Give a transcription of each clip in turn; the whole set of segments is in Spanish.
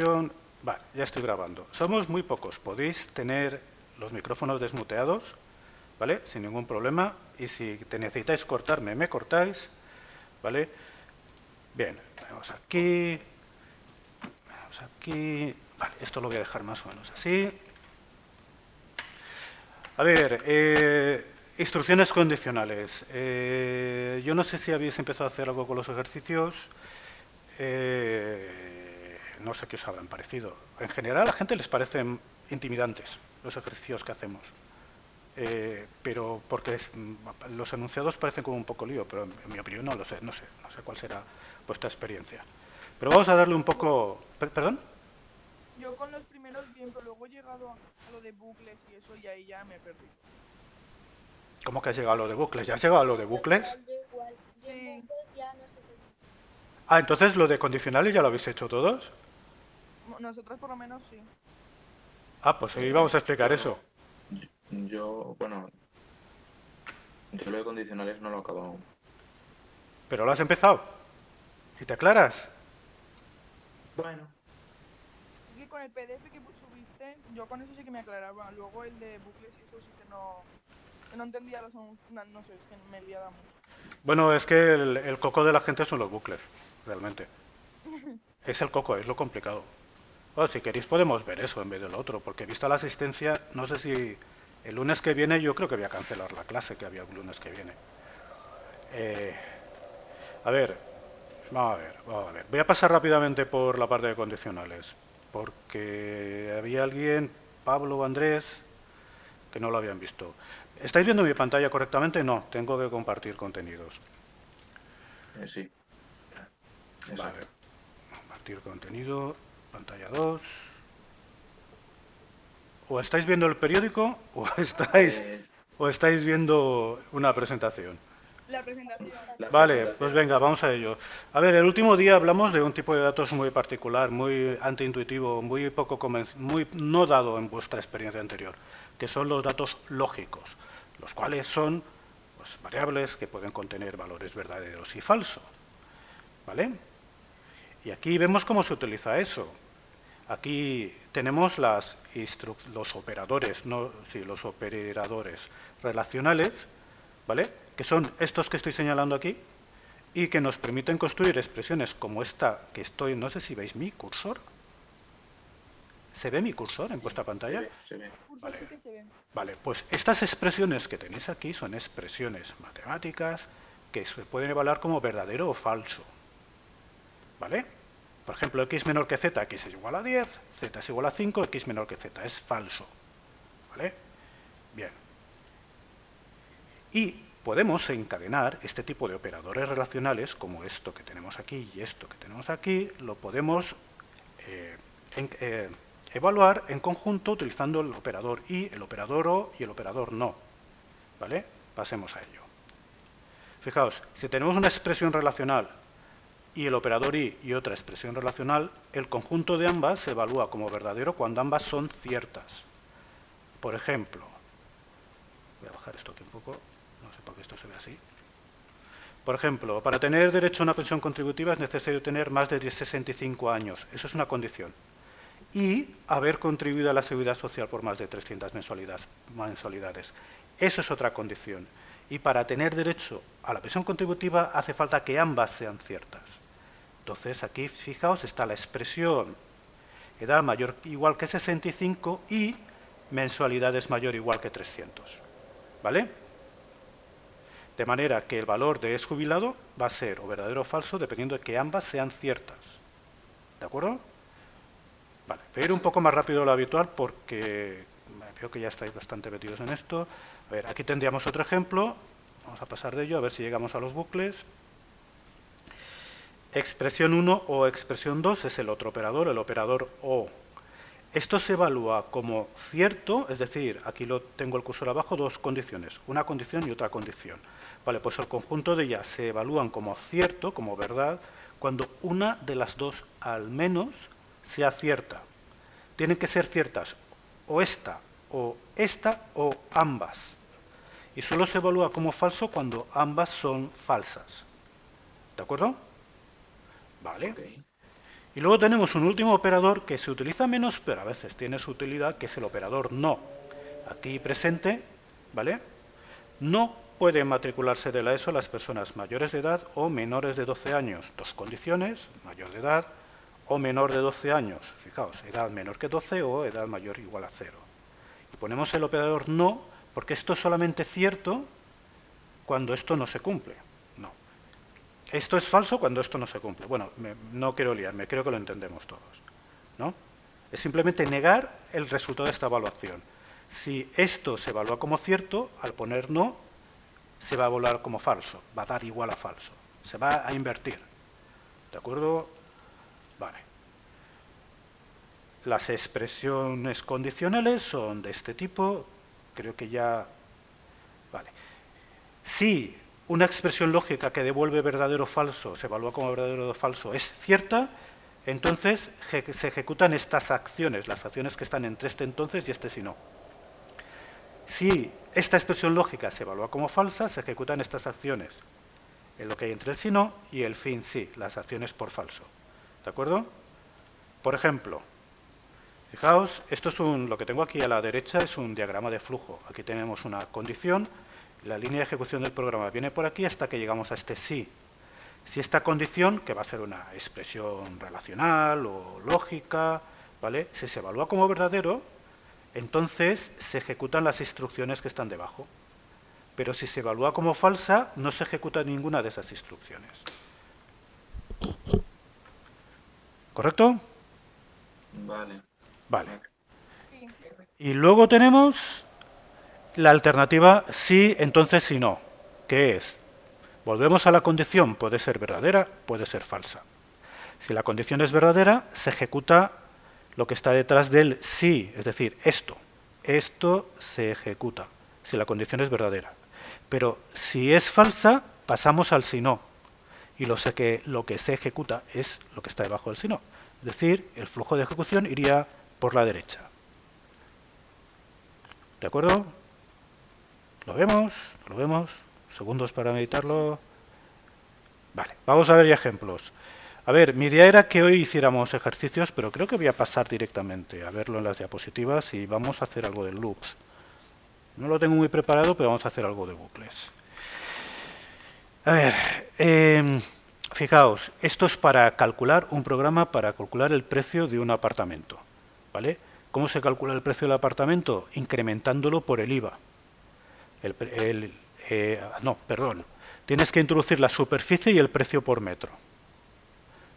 grabación. Vale, ya estoy grabando. Somos muy pocos. Podéis tener los micrófonos desmuteados, ¿vale? Sin ningún problema. Y si te necesitáis cortarme, me cortáis, ¿vale? Bien, vamos aquí. Vamos aquí. Vale, esto lo voy a dejar más o menos así. A ver, instrucciones condicionales. Yo no sé si habéis empezado a hacer algo con los ejercicios. No sé qué os habrán parecido. En general a la gente les parecen intimidantes los ejercicios que hacemos. Pero porque los enunciados parecen como un poco lío, pero en mi opinión no lo sé, no sé cuál será vuestra experiencia. Pero vamos a darle un poco... ¿Perdón? Yo con los primeros bien, pero luego he llegado a lo de bucles y eso y ahí ya me he perdido. ¿Cómo que has llegado a lo de bucles? ¿Ya has llegado a lo de Yo bucles? igual, yo igual. Yo en Sí, bucles ya no sé seguir. Ah, entonces lo de condicionales ya lo habéis hecho todos. nosotras por lo menos sí. Ah, pues hoy Eh, vamos a explicar eso. yo, bueno, yo lo de condicionales no lo he acabado aún. Pero lo has empezado. ¿Y te aclaras? Bueno, Es que con el PDF que subiste, yo con eso sí que me aclaraba. Luego el de bucles y eso sí que no entendía no sé, es que me liaba mucho. Bueno, es que el coco de la gente son los bucles, realmente. Es el coco, es lo complicado. Bueno, si queréis podemos ver eso en vez del otro, porque vista la asistencia, no sé si el lunes que viene yo creo que voy a cancelar la clase que había el lunes que viene. Eh, a ver, vamos a ver. Voy a pasar rápidamente por la parte de condicionales, porque había alguien, Pablo o Andrés, que no lo habían visto. ¿Estáis viendo mi pantalla correctamente? No, tengo que compartir contenidos. sí, Vale, exacto. compartir contenido, pantalla 2. O estáis viendo el periódico Eh, o estáis viendo una presentación. La La presentación. la presentación. Vale, pues presentación. venga, vamos a ello. A ver, el último día hablamos de un tipo de datos muy particular, muy antiintuitivo, muy poco muy no dado en vuestra experiencia anterior, que son los datos lógicos, los cuales son pues, variables que pueden contener valores verdaderos y falsos, ¿vale? Y aquí vemos cómo se utiliza eso. Aquí tenemos los operadores, no, sí, los operadores relacionales, ¿vale? Que son estos que estoy señalando aquí y que nos permiten construir expresiones como esta que estoy, no sé si veis mi cursor. ¿Se ve mi cursor en Sí, vuestra se pantalla? ve, se ve. Cursor Vale. sí que se ve. Vale, pues estas expresiones que tenéis aquí son expresiones matemáticas que se pueden evaluar como verdadero o falso. ¿Vale? Por ejemplo, x menor que z, x es igual a 10, z es igual a 5, x menor que z, es falso. ¿Vale? Bien. Y podemos encadenar este tipo de operadores relacionales, como esto que tenemos aquí y esto que tenemos aquí, lo podemos eh, evaluar en conjunto utilizando el operador y, el operador o y el operador no. ¿Vale? Pasemos a ello. Fijaos, si tenemos una expresión relacional y el operador y otra expresión relacional, el conjunto de ambas se evalúa como verdadero cuando ambas son ciertas. Por ejemplo, voy a bajar esto aquí un poco, no sé por qué esto se ve así. Por ejemplo, para tener derecho a una pensión contributiva es necesario tener más de 65 años. Eso es una condición. Y haber contribuido a la seguridad social por más de 300 mensualidades. Eso es otra condición. Y para tener derecho a la pensión contributiva hace falta que ambas sean ciertas. Entonces aquí, fijaos, está la expresión edad mayor o igual que 65 y mensualidades mayor o igual que 300. ¿Vale? De manera que el valor de es jubilado va a ser o verdadero o falso dependiendo de que ambas sean ciertas. ¿De acuerdo? Vale, voy a ir un poco más rápido de lo habitual porque veo que ya estáis bastante metidos en esto. A ver, aquí tendríamos otro ejemplo. Vamos a pasar de ello a ver si llegamos a los bucles. Expresión 1 o expresión 2 es el otro operador, el operador O. Esto se evalúa como cierto, es decir, aquí lo tengo el cursor abajo, dos condiciones, una condición y otra condición. Vale, pues el conjunto de ellas se evalúan como cierto, como verdad, cuando una de las dos al menos sea cierta. Tienen que ser ciertas o esta o ambas. Y solo se evalúa como falso cuando ambas son falsas. ¿De acuerdo? Vale. Ok. Y luego tenemos un último operador que se utiliza menos, pero a veces tiene su utilidad, que es el operador no. Aquí presente, ¿vale? No pueden matricularse de la ESO las personas mayores de edad o menores de 12 años. Dos condiciones: mayor de edad o menor de 12 años. Fijaos, edad menor que 12 o edad mayor o igual a 0. Y ponemos el operador no, porque esto es solamente cierto cuando esto no se cumple. No. Esto es falso cuando esto no se cumple. Bueno, no quiero liarme, creo que lo entendemos todos, ¿no? Es simplemente negar el resultado de esta evaluación. Si esto se evalúa como cierto, al poner no, se va a evaluar como falso, va a dar igual a falso, se va a invertir. ¿De acuerdo? Vale. Las expresiones condicionales son de este tipo, creo que ya... Vale. Si una expresión lógica que devuelve verdadero o falso, se evalúa como verdadero o falso, es cierta, entonces se ejecutan estas acciones, las acciones que están entre este entonces y este si no. Si esta expresión lógica se evalúa como falsa, se ejecutan estas acciones en lo que hay entre el si no y el fin sí, las acciones por falso. ¿De acuerdo? Por ejemplo, fijaos, esto es lo que tengo aquí a la derecha es un diagrama de flujo. Aquí tenemos una condición, la línea de ejecución del programa viene por aquí hasta que llegamos a este sí. Si esta condición, que va a ser una expresión relacional o lógica, ¿vale? Si se evalúa como verdadero, entonces se ejecutan las instrucciones que están debajo. Pero si se evalúa como falsa, no se ejecuta ninguna de esas instrucciones. ¿Correcto? Vale. Vale. Sí. Y luego tenemos la alternativa sí, entonces sí, no. ¿Qué es? Volvemos a la condición, puede ser verdadera, puede ser falsa. Si la condición es verdadera, se ejecuta lo que está detrás del sí, es decir, esto. Esto se ejecuta, si la condición es verdadera. Pero si es falsa, pasamos al si no. Y lo que se ejecuta es lo que está debajo del si no. Es decir, el flujo de ejecución iría por la derecha. ¿De acuerdo? ¿Lo vemos? ¿Lo vemos? Segundos para meditarlo. Vale, vamos a ver ya ejemplos. A ver, mi idea era que hoy hiciéramos ejercicios, pero creo que voy a pasar directamente a verlo en las diapositivas y vamos a hacer algo de loops. No lo tengo muy preparado, pero vamos a hacer algo de bucles. A ver, fijaos, esto es para calcular un programa para calcular el precio de un apartamento, ¿vale? ¿Cómo se calcula el precio del apartamento? Incrementándolo por el IVA. No, perdón. Tienes que introducir la superficie y el precio por metro.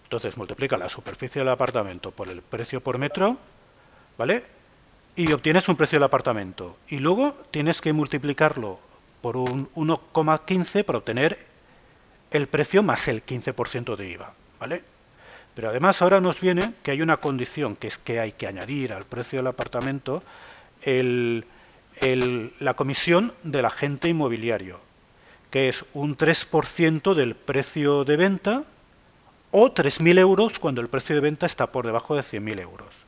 Entonces multiplica la superficie del apartamento por el precio por metro, ¿vale? Y obtienes un precio del apartamento. Y luego tienes que multiplicarlo por un 1,15 para obtener el precio más el 15% de IVA, ¿vale? Pero además ahora nos viene que hay una condición, que es que hay que añadir al precio del apartamento la comisión del agente inmobiliario, que es un 3% del precio de venta o 3.000 euros cuando el precio de venta está por debajo de 100.000 euros.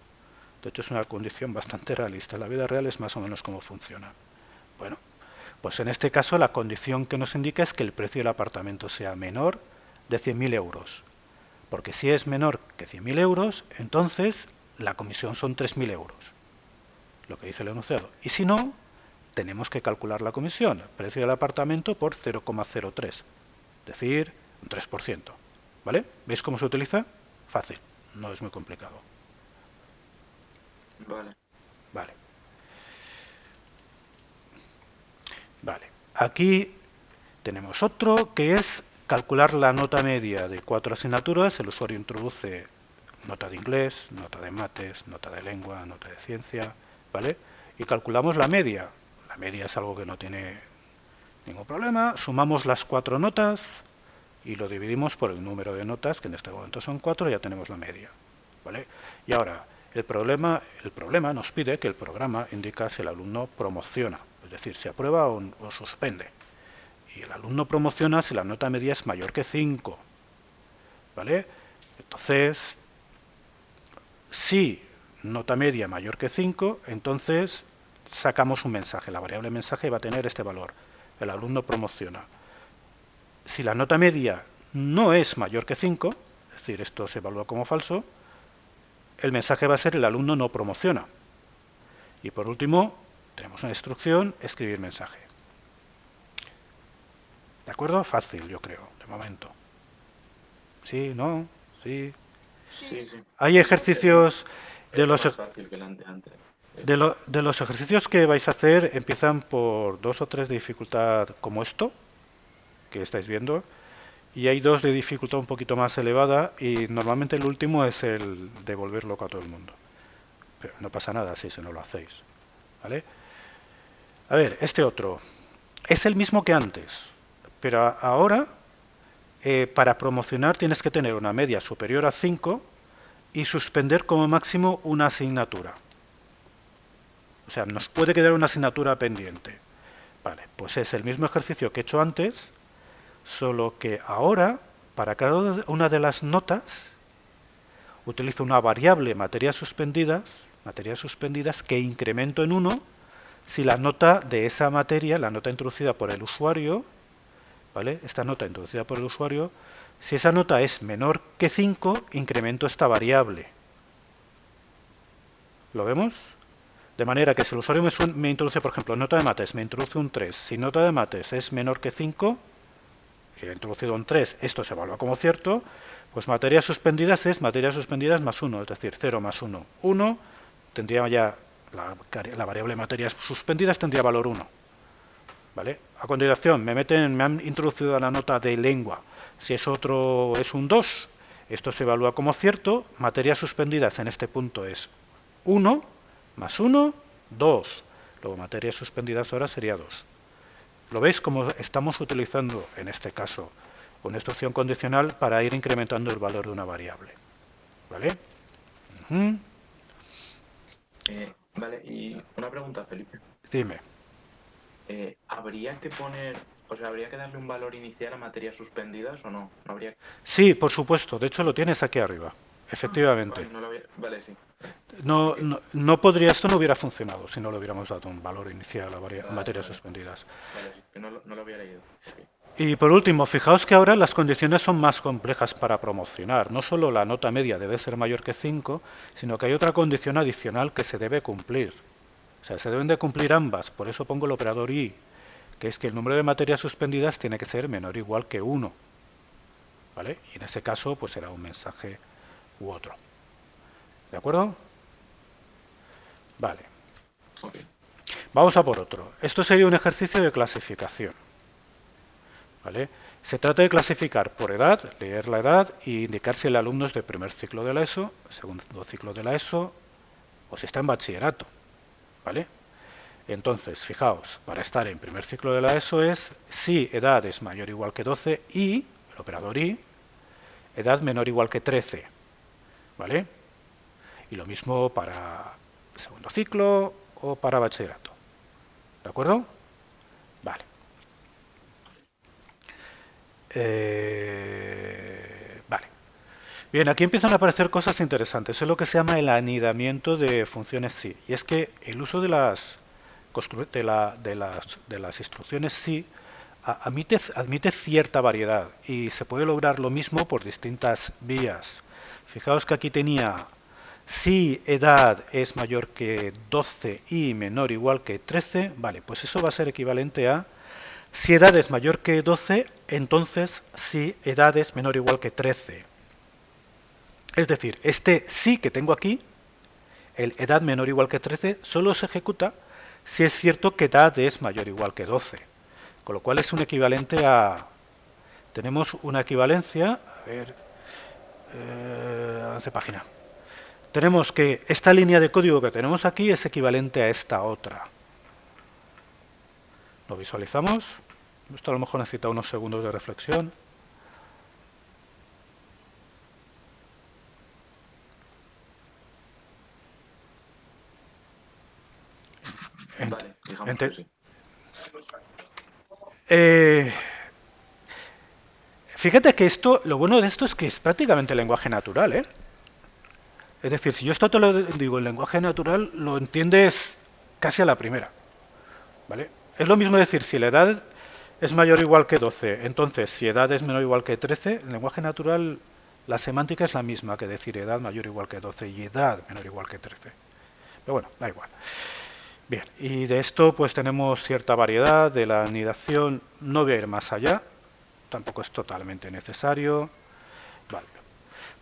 De hecho, es una condición bastante realista. En la vida real es más o menos cómo funciona. Bueno, pues en este caso la condición que nos indica es que el precio del apartamento sea menor de 100.000 euros. Porque si es menor que 100.000 euros, entonces la comisión son 3.000 euros. Lo que dice el enunciado. Y si no, tenemos que calcular la comisión, el precio del apartamento por 0,03, es decir, un 3%. ¿Vale? ¿Veis cómo se utiliza? Fácil, no es muy complicado. Vale. Vale. Vale. Aquí tenemos otro que es calcular la nota media de 4 asignaturas. El usuario introduce nota de inglés, nota de mates, nota de lengua, nota de ciencia, ¿vale? Y calculamos la media. La media es algo que no tiene ningún problema. Sumamos las 4 notas y lo dividimos por el número de notas, que en este momento son 4, y ya tenemos la media, ¿vale? Y ahora, el problema nos pide que el programa indica si el alumno promociona, es decir, si aprueba o suspende. Y el alumno promociona si la nota media es mayor que 5, ¿vale? Entonces, si nota media mayor que 5, entonces sacamos un mensaje. La variable mensaje va a tener este valor. El alumno promociona. Si la nota media no es mayor que 5, es decir, esto se evalúa como falso, el mensaje va a ser el alumno no promociona. Y por último, tenemos una instrucción, escribir mensaje. ¿De acuerdo? Fácil, yo creo, de momento. ¿Sí? ¿No? ¿Sí? Sí, sí. Hay ejercicios de Es los... más fácil que el antes. De los ejercicios que vais a hacer empiezan por 2 o 3 de dificultad como esto, que estáis viendo, y hay 2 de dificultad un poquito más elevada, y normalmente el último es el de volver loco a todo el mundo. Pero no pasa nada si no lo hacéis. ¿Vale? A ver, este otro. Es el mismo que antes, pero ahora para promocionar tienes que tener una media superior a 5 y suspender como máximo una asignatura. O sea, nos puede quedar una asignatura pendiente. Vale, pues es el mismo ejercicio que he hecho antes, solo que ahora, para cada una de las notas, utilizo una variable materias suspendidas que incremento en 1 si la nota de esa materia, la nota introducida por el usuario, ¿vale? Esta nota introducida por el usuario, si esa nota es menor que 5, incremento esta variable. ¿Lo vemos? De manera que si el usuario me introduce, por ejemplo, nota de mates, me introduce un 3. Si nota de mates es menor que 5, he introducido un 3, esto se evalúa como cierto, pues materias suspendidas es materias suspendidas más 1, es decir, 0 más 1, 1, tendría ya la variable materias suspendidas tendría valor 1. ¿Vale? A continuación, me han introducido la nota de lengua. Si es un 2, esto se evalúa como cierto, materias suspendidas en este punto es 1, más 1, 2. Luego materias suspendidas ahora sería 2. ¿Lo veis cómo estamos utilizando, en este caso, una instrucción condicional para ir incrementando el valor de una variable? ¿Vale? Vale, y una pregunta, Felipe. Dime. ¿Habría que poner, o sea, habría que darle un valor inicial a materias suspendidas o no? ¿No habría? Sí, por supuesto. De hecho, lo tienes aquí arriba. Efectivamente. Vale, sí. No podría, esto no hubiera funcionado si no le hubiéramos dado un valor inicial a materias suspendidas. Vale, sí, que no lo había leído. Okay. Y por último, fijaos que ahora las condiciones son más complejas para promocionar. No solo la nota media debe ser mayor que 5, sino que hay otra condición adicional que se debe cumplir. O sea, se deben de cumplir ambas. Por eso pongo el operador y, que es que el número de materias suspendidas tiene que ser menor o igual que 1. ¿Vale? Y en ese caso, pues será un mensaje u otro. ¿De acuerdo? Vale. Okay. Vamos a por otro. Esto sería un ejercicio de clasificación. ¿Vale? Se trata de clasificar por edad, leer la edad e indicar si el alumno es de primer ciclo de la ESO, segundo ciclo de la ESO o si está en bachillerato. ¿Vale? Entonces, fijaos, para estar en primer ciclo de la ESO es si edad es mayor o igual que 12 y, el operador y, edad menor o igual que 13. ¿Vale? Y lo mismo para segundo ciclo o para bachillerato. ¿De acuerdo? Vale. Vale. Bien, aquí empiezan a aparecer cosas interesantes. Es lo que se llama el anidamiento de funciones sí. Y es que el uso de las instrucciones sí admite cierta variedad y se puede lograr lo mismo por distintas vías. Fijaos que aquí tenía si edad es mayor que 12 y menor o igual que 13, vale, pues eso va a ser equivalente a si edad es mayor que 12, entonces si edad es menor o igual que 13. Es decir, este sí que tengo aquí, el edad menor o igual que 13, solo se ejecuta si es cierto que edad es mayor o igual que 12. Con lo cual es un equivalente a... Tenemos una equivalencia... A ver... avance página. Tenemos que esta línea de código que tenemos aquí es equivalente a esta otra. Lo visualizamos. Esto a lo mejor necesita unos segundos de reflexión. Vale, digamos que sí. Fíjate que esto, lo bueno de esto es que es prácticamente lenguaje natural, ¿eh? Es decir, si yo esto te lo digo en lenguaje natural, lo entiendes casi a la primera. ¿Vale? Es lo mismo decir, si la edad es mayor o igual que 12, entonces si edad es menor o igual que 13, en lenguaje natural la semántica es la misma que decir edad mayor o igual que 12 y edad menor o igual que 13. Pero bueno, da igual. Bien, y de esto pues tenemos cierta variedad de la anidación. No voy a ir más allá, tampoco es totalmente necesario. Vale.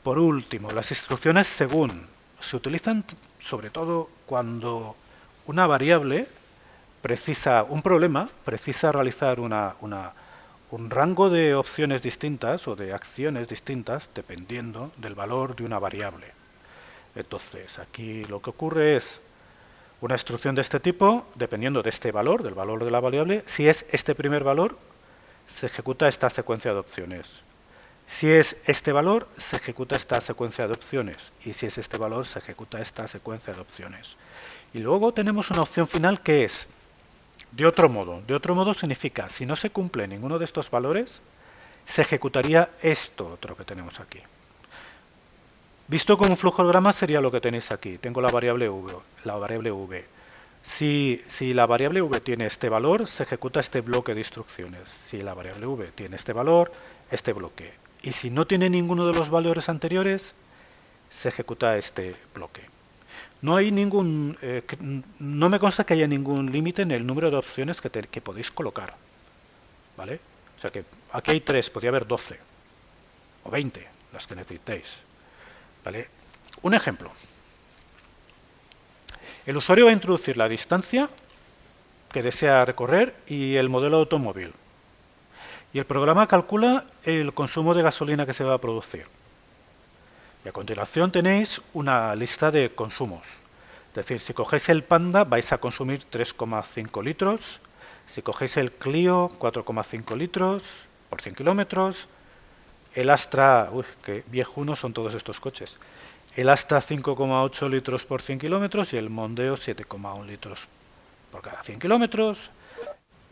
Por último, las instrucciones según se utilizan sobre todo cuando una variable un problema precisa realizar un rango de opciones distintas o de acciones distintas dependiendo del valor de una variable. Entonces, aquí lo que ocurre es una instrucción de este tipo, dependiendo de este valor, del valor de la variable. Si es este primer valor, se ejecuta esta secuencia de opciones. Si es este valor, se ejecuta esta secuencia de opciones. Y si es este valor, se ejecuta esta secuencia de opciones. Y luego tenemos una opción final que es de otro modo. De otro modo significa, si no se cumple ninguno de estos valores, se ejecutaría esto otro que tenemos aquí. Visto como un flujograma sería lo que tenéis aquí. Tengo la variable v. Si la variable v tiene este valor, se ejecuta este bloque de instrucciones. Si la variable v tiene este valor, este bloque. Y si no tiene ninguno de los valores anteriores, se ejecuta este bloque. No hay no me consta que haya ningún límite en el número de opciones que podéis colocar. ¿Vale? O sea que aquí hay 3, podría haber 12 o 20, las que necesitéis. ¿Vale? Un ejemplo. El usuario va a introducir la distancia que desea recorrer y el modelo de automóvil. Y el programa calcula el consumo de gasolina que se va a producir. Y a continuación tenéis una lista de consumos. Es decir, si cogéis el Panda vais a consumir 3,5 litros. Si cogéis el Clio, 4,5 litros por 100 kilómetros. El Astra, qué viejunos son todos estos coches. El Astra 5,8 litros por 100 kilómetros y el Mondeo 7,1 litros por cada 100 kilómetros.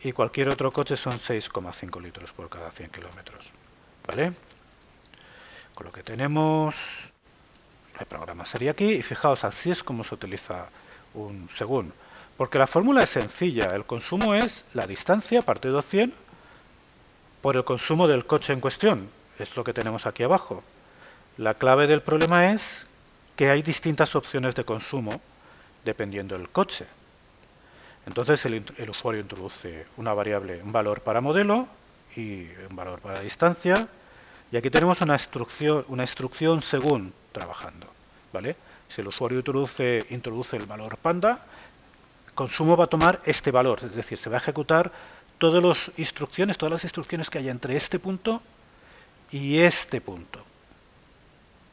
Y cualquier otro coche son 6,5 litros por cada 100 kilómetros. ¿Vale? Con lo que tenemos, el programa sería aquí, y fijaos, así es como se utiliza un según. Porque la fórmula es sencilla, el consumo es la distancia partido 100 por el consumo del coche en cuestión. Es lo que tenemos aquí abajo. La clave del problema es que hay distintas opciones de consumo dependiendo del coche. Entonces el usuario introduce una variable, un valor para modelo y un valor para distancia. Y aquí tenemos una instrucción según trabajando, ¿vale? Si el usuario introduce el valor Panda, consumo va a tomar este valor, es decir, se va a ejecutar todas las instrucciones que hay entre este punto y este punto.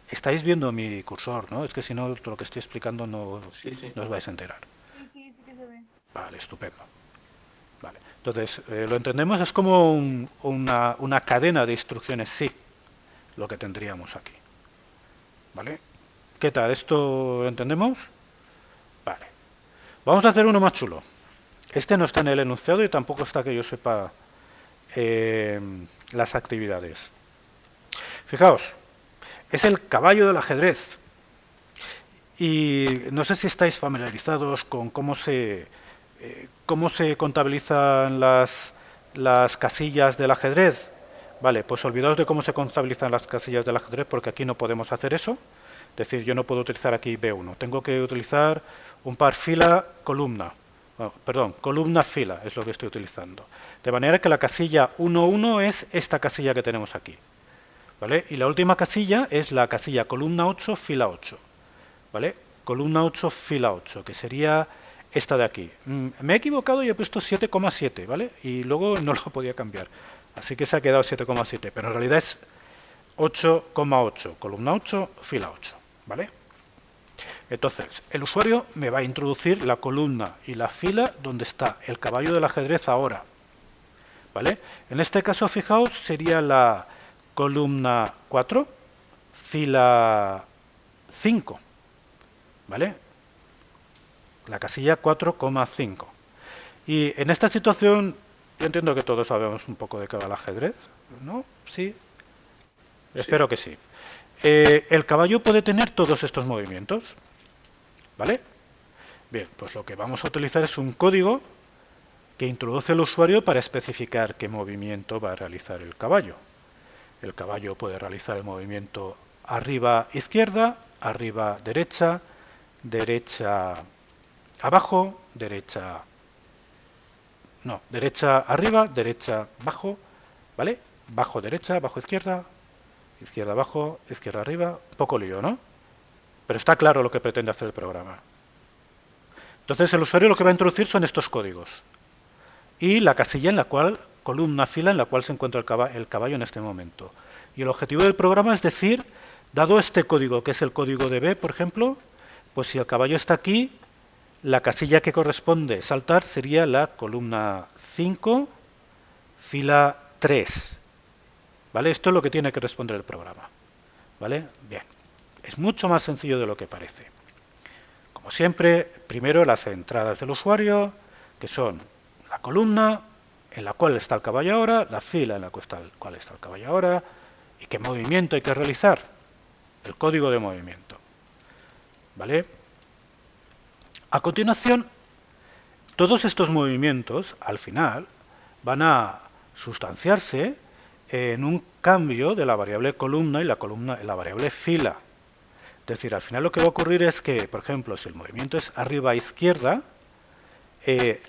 Estáis viendo mi cursor, ¿no? Es que si no, todo lo que estoy explicando no os vais a enterar. Sí que se ve. Vale, estupendo. Vale. Entonces, lo entendemos, es como una cadena de instrucciones, sí, lo que tendríamos aquí. ¿Vale? ¿Qué tal? ¿Esto lo entendemos? Vale. Vamos a hacer uno más chulo. Este no está en el enunciado y tampoco está que yo sepa las actividades. Fijaos, es el caballo del ajedrez. Y no sé si estáis familiarizados con cómo se contabilizan las casillas del ajedrez. Vale, pues olvidaos de cómo se contabilizan las casillas del ajedrez porque aquí no podemos hacer eso. Es decir, yo no puedo utilizar aquí B1. Tengo que utilizar un par fila-columna. Columna-fila es lo que estoy utilizando. De manera que la casilla 1,1 es esta casilla que tenemos aquí. ¿Vale? Y la última casilla es la casilla columna 8, fila 8. ¿Vale? Columna 8, fila 8, que sería esta de aquí. Me he equivocado y he puesto 7,7, ¿vale? Y luego no lo podía cambiar. Así que se ha quedado 7,7, pero en realidad es 8,8, columna 8, fila 8, ¿vale? Entonces, el usuario me va a introducir la columna y la fila donde está el caballo del ajedrez ahora, ¿vale? En este caso, fijaos, sería la columna 4, fila 5, ¿vale? La casilla 4,5. Y en esta situación, yo entiendo que todos sabemos un poco de qué va el ajedrez, ¿no? ¿Sí? Espero que sí. El caballo puede tener todos estos movimientos, ¿vale? Bien, pues lo que vamos a utilizar es un código que introduce el usuario para especificar qué movimiento va a realizar el caballo. El caballo puede realizar el movimiento arriba izquierda, arriba derecha, derecha abajo, derecha arriba, derecha abajo, ¿vale? Bajo derecha, bajo izquierda, izquierda abajo, izquierda arriba, un poco lío, ¿no? Pero está claro lo que pretende hacer el programa. Entonces el usuario lo que va a introducir son estos códigos y la casilla en la cual, columna, fila en la cual se encuentra el caballo en este momento. Y el objetivo del programa es decir, dado este código, que es el código de B, por ejemplo, pues si el caballo está aquí, la casilla que corresponde saltar sería la columna 5, fila 3. ¿Vale? Esto es lo que tiene que responder el programa. ¿Vale? Bien. Es mucho más sencillo de lo que parece. Como siempre, primero las entradas del usuario, que son la columna en la cual está el caballo ahora, la fila en la cual está el caballo ahora, y qué movimiento hay que realizar. El código de movimiento. ¿Vale? A continuación, todos estos movimientos, al final, van a sustanciarse en un cambio de la variable columna y la variable fila. Es decir, al final lo que va a ocurrir es que, por ejemplo, si el movimiento es arriba a izquierda,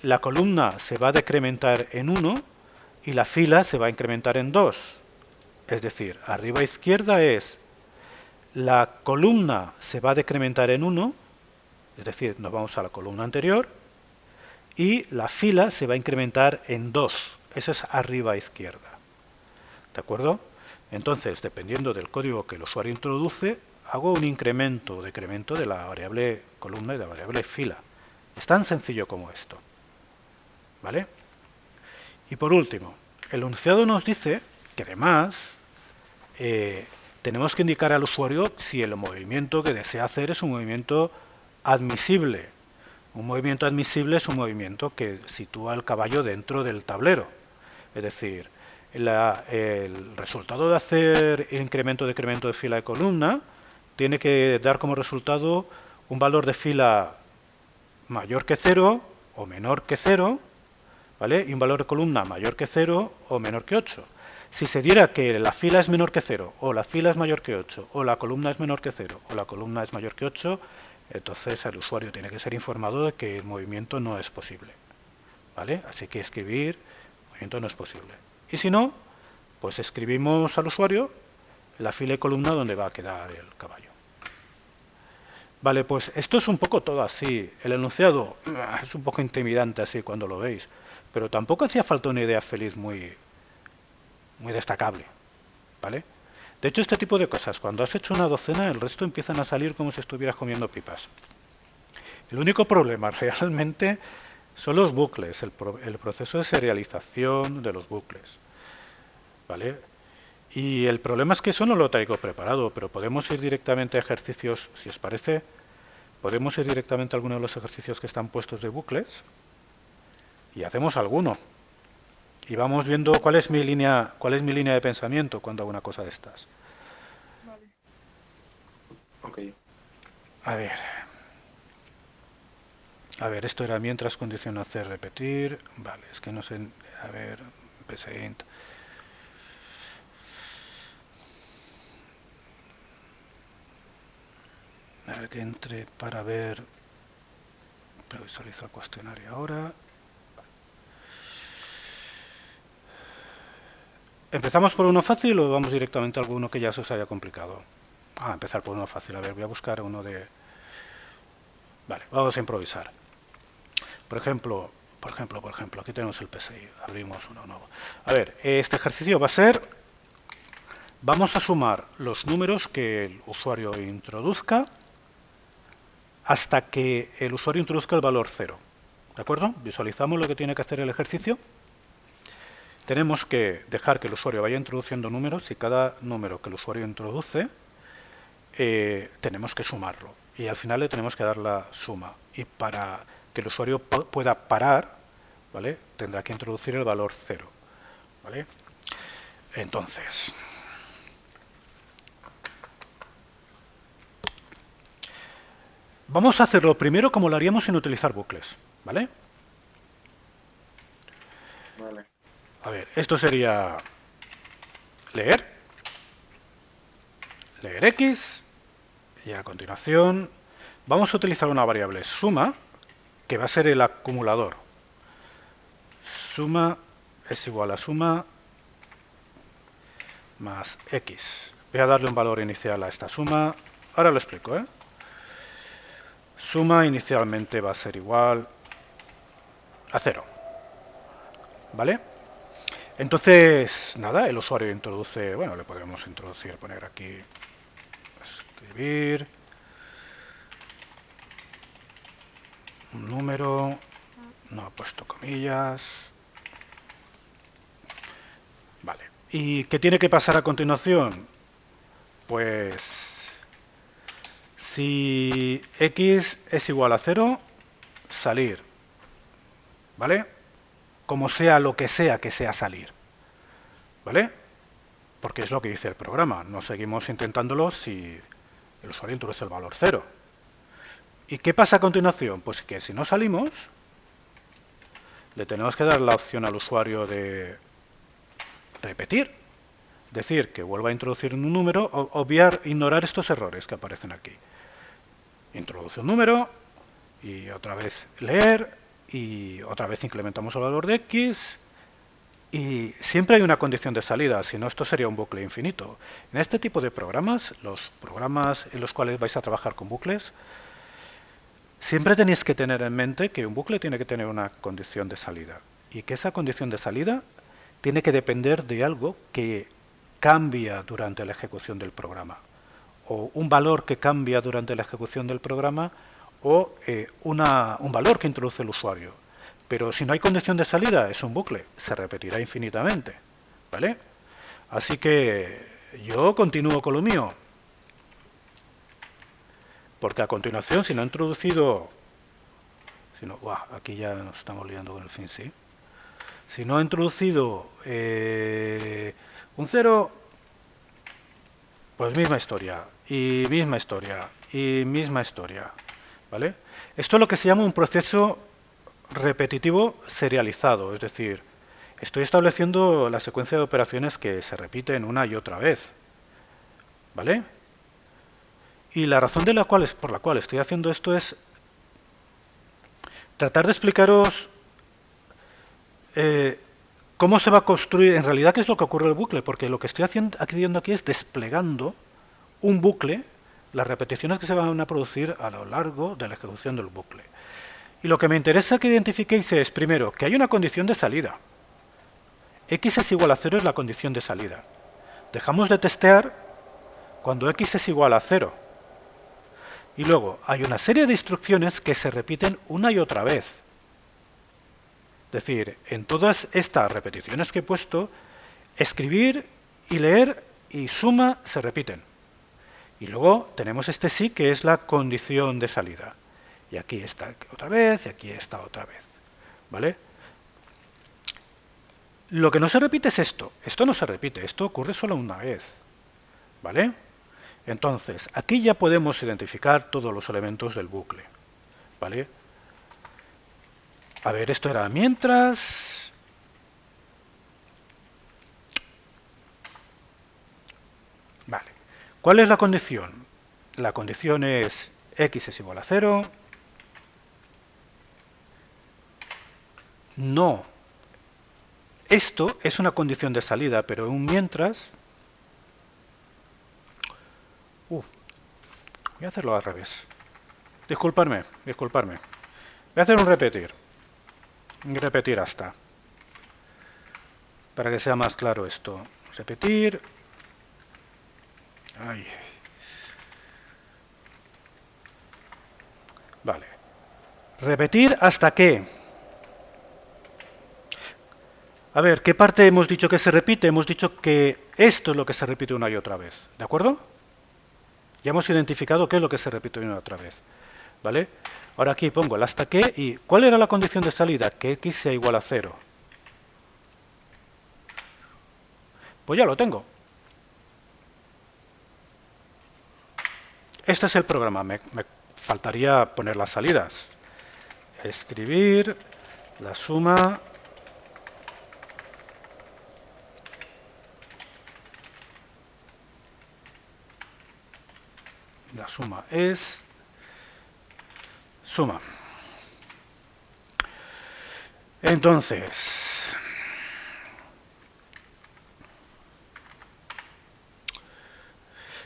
la columna se va a decrementar en 1 y la fila se va a incrementar en 2. Es decir, arriba a izquierda es la columna se va a decrementar en 1, es decir, nos vamos a la columna anterior, y la fila se va a incrementar en 2. Eso es arriba a izquierda. ¿De acuerdo? Entonces, dependiendo del código que el usuario introduce, hago un incremento o decremento de la variable columna y de la variable fila. Es tan sencillo como esto. ¿Vale? Y por último, el enunciado nos dice que además tenemos que indicar al usuario si el movimiento que desea hacer es un movimiento admisible. Un movimiento admisible es un movimiento que sitúa al caballo dentro del tablero. Es decir, el resultado de hacer incremento o decremento de fila de columna tiene que dar como resultado un valor de fila mayor que 0 o menor que 0, ¿vale? Y un valor de columna mayor que 0 o menor que 8. Si se diera que la fila es menor que 0, o la fila es mayor que 8, o la columna es menor que 0, o la columna es mayor que 8, entonces el usuario tiene que ser informado de que el movimiento no es posible. ¿Vale? Así que escribir movimiento no es posible. Y si no, pues escribimos al usuario la fila y columna donde va a quedar el caballo. Vale, pues esto es un poco todo así. El enunciado es un poco intimidante así cuando lo veis, pero tampoco hacía falta una idea feliz muy destacable. ¿Vale? De hecho, este tipo de cosas, cuando has hecho una docena, el resto empiezan a salir como si estuvieras comiendo pipas. El único problema realmente son los bucles, el proceso de serialización de los bucles. ¿Vale? Y el problema es que eso no lo traigo preparado, pero podemos ir directamente a ejercicios, si os parece, podemos ir directamente a alguno de los ejercicios que están puestos de bucles y hacemos alguno. Y vamos viendo cuál es mi línea de pensamiento cuando hago una cosa de estas. Vale. Ok. A ver, esto era mientras condición hacer repetir. Vale, es que no sé. A ver, psint. A ver que entre para ver. Visualizo el cuestionario ahora. ¿Empezamos por uno fácil o vamos directamente a alguno que ya se os haya complicado? Empezar por uno fácil. A ver, voy a buscar uno de... Vale, vamos a improvisar. Por ejemplo, aquí tenemos el PSI. Abrimos uno nuevo. A ver, este ejercicio va a ser... Vamos a sumar los números que el usuario introduzca hasta que el usuario introduzca el valor 0. ¿De acuerdo? Visualizamos lo que tiene que hacer el ejercicio. Tenemos que dejar que el usuario vaya introduciendo números y cada número que el usuario introduce tenemos que sumarlo. Y al final le tenemos que dar la suma. Y para que el usuario pueda parar, ¿vale? Tendrá que introducir el valor 0. ¿Vale? Entonces... Vamos a hacerlo primero como lo haríamos sin utilizar bucles, ¿vale? Vale. A ver, esto sería leer, leer x, y a continuación vamos a utilizar una variable suma, que va a ser el acumulador. Suma es igual a suma más x. Voy a darle un valor inicial a esta suma. Ahora lo explico, ¿eh? Suma inicialmente va a ser igual a 0. ¿Vale? Entonces, nada, el usuario introduce, bueno, le podemos introducir, poner aquí, escribir, un número, no ha puesto comillas. Vale. ¿Y qué tiene que pasar a continuación? Pues si x es igual a 0, salir. ¿Vale? Como sea lo que sea salir. ¿Vale? Porque es lo que dice el programa. No seguimos intentándolo si el usuario introduce el valor 0. ¿Y qué pasa a continuación? Pues que si no salimos, le tenemos que dar la opción al usuario de repetir. Decir que vuelva a introducir un número, obviar, ignorar estos errores que aparecen aquí. Introduce un número y otra vez leer y otra vez incrementamos el valor de x y siempre hay una condición de salida, si no esto sería un bucle infinito. En este tipo de programas, los programas en los cuales vais a trabajar con bucles, siempre tenéis que tener en mente que un bucle tiene que tener una condición de salida y que esa condición de salida tiene que depender de algo que cambia durante la ejecución del programa, o un valor que cambia durante la ejecución del programa, o un valor que introduce el usuario. Pero si no hay condición de salida, es un bucle, se repetirá infinitamente. ¿Vale? Así que yo continúo con lo mío. Porque a continuación, si no he introducido... aquí ya nos estamos liando con el fin, ¿sí? Si no he introducido un 0, pues misma historia, y misma historia, y misma historia. ¿Vale? Esto es lo que se llama un proceso repetitivo serializado, es decir, estoy estableciendo la secuencia de operaciones que se repiten una y otra vez. ¿Vale? Y la razón por la cual estoy haciendo esto es tratar de explicaros cómo se va a construir, en realidad qué es lo que ocurre en el bucle, porque lo que estoy haciendo aquí es desplegando un bucle, las repeticiones que se van a producir a lo largo de la ejecución del bucle. Y lo que me interesa que identifiquéis es, primero, que hay una condición de salida. X es igual a 0 es la condición de salida. Dejamos de testear cuando X es igual a 0. Y luego, hay una serie de instrucciones que se repiten una y otra vez. Es decir, en todas estas repeticiones que he puesto, escribir y leer y suma se repiten. Y luego tenemos este sí que es la condición de salida. Y aquí está otra vez y aquí está otra vez. ¿Vale? Lo que no se repite es esto. Esto no se repite, esto ocurre solo una vez. ¿Vale? Entonces, aquí ya podemos identificar todos los elementos del bucle. ¿Vale? A ver, esto era mientras... Vale. ¿Cuál es la condición? La condición es x es igual a 0. No. Esto es una condición de salida, pero un mientras... voy a hacerlo al revés. Disculpadme. Voy a hacer un repetir. Repetir hasta. Para que sea más claro esto. Repetir. Ay. Vale. Repetir hasta qué. A ver, ¿qué parte hemos dicho que se repite? Hemos dicho que esto es lo que se repite una y otra vez. ¿De acuerdo? Ya hemos identificado qué es lo que se repite una y otra vez. ¿Vale? Ahora aquí pongo el hasta qué y ¿cuál era la condición de salida? Que x sea igual a 0. Pues ya lo tengo. Este es el programa. Me faltaría poner las salidas. Escribir la suma la suma es suma. Entonces,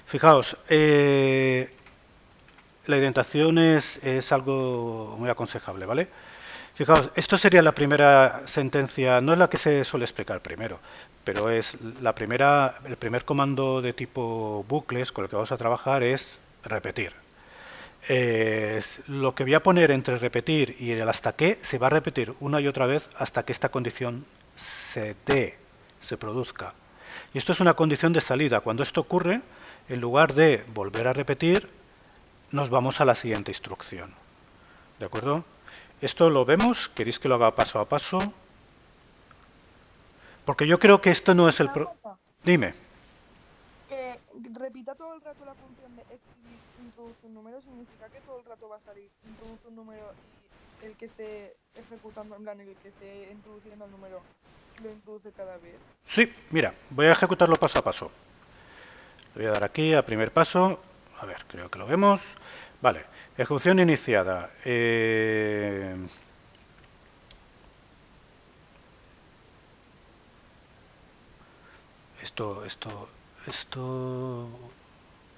fijaos, la indentación es algo muy aconsejable, ¿vale? Fijaos, esto sería la primera sentencia, no es la que se suele explicar primero, pero es el primer comando de tipo bucles con el que vamos a trabajar es repetir. Lo que voy a poner entre repetir y el hasta que se va a repetir una y otra vez hasta que esta condición se dé, se produzca. Y esto es una condición de salida. Cuando esto ocurre, en lugar de volver a repetir, nos vamos a la siguiente instrucción. ¿De acuerdo? Esto lo vemos. ¿Queréis que lo haga paso a paso? Porque yo creo que esto no es el... Dime. Que repita todo el rato la función de escribir introduce un número significa que todo el rato va a salir introduce un número y el que esté ejecutando, en plan, el que esté introduciendo el número lo introduce cada vez. Sí, mira, voy a ejecutarlo paso a paso. Le voy a dar aquí a primer paso. A ver, creo que lo vemos. Vale, ejecución iniciada. Esto...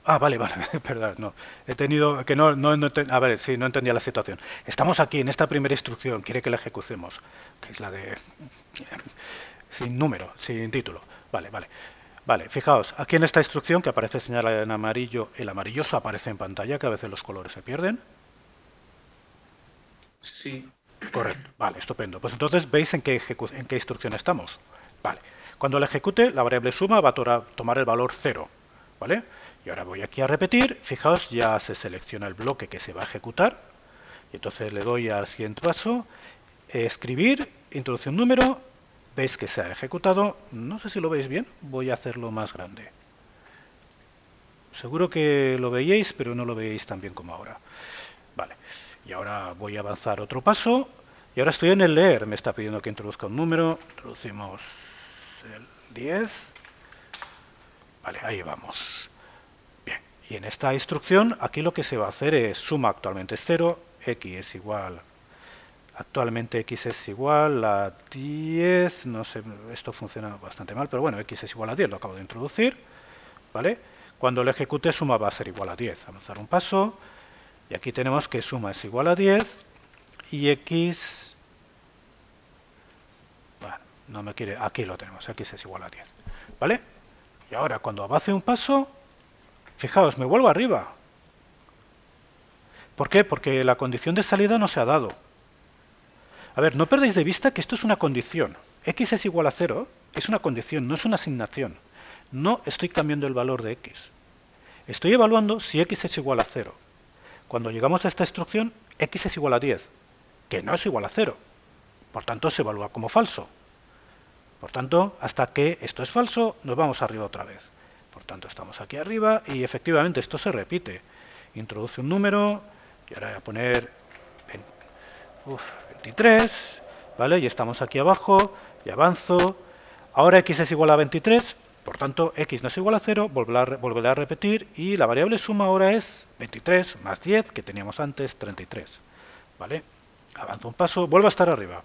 Ah, vale, perdón, no. He tenido que a ver, sí, no entendía la situación. Estamos aquí en esta primera instrucción, quiere que la ejecutemos, que es la de sin número, sin título. Vale, fijaos, aquí en esta instrucción que aparece señalada en amarillo, el amarilloso aparece en pantalla, que a veces los colores se pierden. Sí. Correcto, vale, estupendo. Pues entonces veis en qué instrucción estamos. Vale, cuando la ejecute, la variable suma va a tomar el valor 0, ¿vale? Y ahora voy aquí a repetir, fijaos, ya se selecciona el bloque que se va a ejecutar, y entonces le doy al siguiente paso, escribir, introduce un número, veis que se ha ejecutado, no sé si lo veis bien, voy a hacerlo más grande. Seguro que lo veíais, pero no lo veíais tan bien como ahora. Vale, y ahora voy a avanzar otro paso, y ahora estoy en el leer, me está pidiendo que introduzca un número, introducimos el 10, vale, ahí vamos. Y en esta instrucción, aquí lo que se va a hacer es suma actualmente es 0, x es igual, actualmente x es igual a 10, no sé, esto funciona bastante mal, pero bueno, x es igual a 10, lo acabo de introducir, ¿vale? Cuando lo ejecute, suma va a ser igual a 10, avanzar un paso, y aquí tenemos que suma es igual a 10, y x, bueno, no me quiere, aquí lo tenemos, x es igual a 10, ¿vale? Y ahora, cuando avance un paso, fijaos, me vuelvo arriba. ¿Por qué? Porque la condición de salida no se ha dado. A ver, no perdáis de vista que esto es una condición. X es igual a 0, es una condición, no es una asignación. No estoy cambiando el valor de X. Estoy evaluando si X es igual a 0. Cuando llegamos a esta instrucción, X es igual a 10, que no es igual a 0. Por tanto, se evalúa como falso. Por tanto, hasta que esto es falso, nos vamos arriba otra vez. Por tanto, estamos aquí arriba y efectivamente esto se repite. Introduce un número y ahora voy a poner 23, ¿vale? Y estamos aquí abajo y avanzo. Ahora x es igual a 23, por tanto x no es igual a 0, volverá a repetir y la variable suma ahora es 23 más 10 que teníamos antes, 33, ¿vale? Avanzo un paso, vuelvo a estar arriba.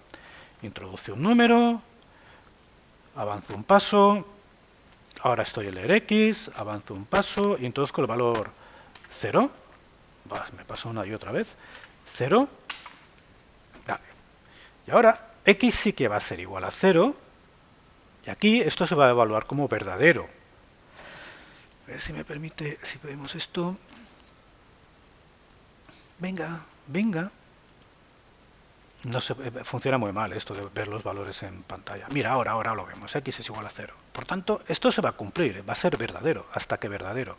Introduce un número, avanzo un paso. Ahora estoy en leer x, avanzo un paso y introduzco el valor 0. Me paso una y otra vez. 0. Vale. Y ahora x sí que va a ser igual a 0. Y aquí esto se va a evaluar como verdadero. A ver si me permite, si vemos esto. Venga. No se, funciona muy mal esto de ver los valores en pantalla. Mira, ahora lo vemos. X es igual a 0. Por tanto, esto se va a cumplir, va a ser verdadero, hasta que verdadero.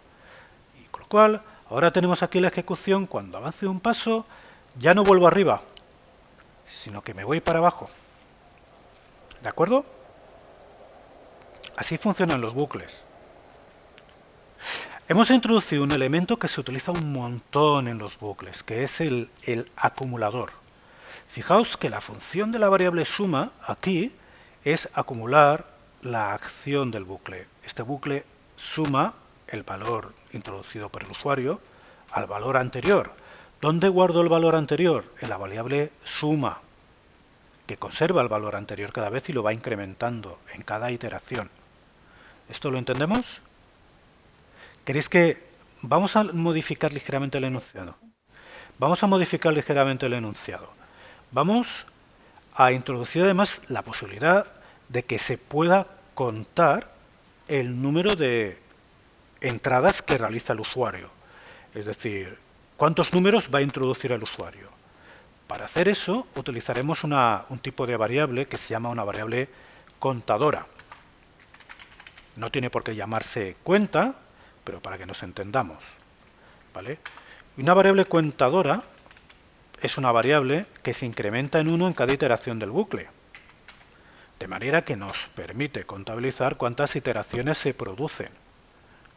Y con lo cual, ahora tenemos aquí la ejecución. Cuando avance un paso, ya no vuelvo arriba, sino que me voy para abajo. ¿De acuerdo? Así funcionan los bucles. Hemos introducido un elemento que se utiliza un montón en los bucles, que es el acumulador. Fijaos que la función de la variable suma aquí es acumular la acción del bucle. Este bucle suma el valor introducido por el usuario al valor anterior. ¿Dónde guardo el valor anterior? En la variable suma, que conserva el valor anterior cada vez y lo va incrementando en cada iteración. ¿Esto lo entendemos? ¿Queréis que vamos a modificar ligeramente el enunciado? Vamos a modificar ligeramente el enunciado. Vamos a introducir además la posibilidad de que se pueda contar el número de entradas que realiza el usuario. Es decir, cuántos números va a introducir el usuario. Para hacer eso utilizaremos un tipo de variable que se llama una variable contadora. No tiene por qué llamarse cuenta, pero para que nos entendamos. ¿Vale? Y una variable contadora es una variable que se incrementa en 1 en cada iteración del bucle. De manera que nos permite contabilizar cuántas iteraciones se producen.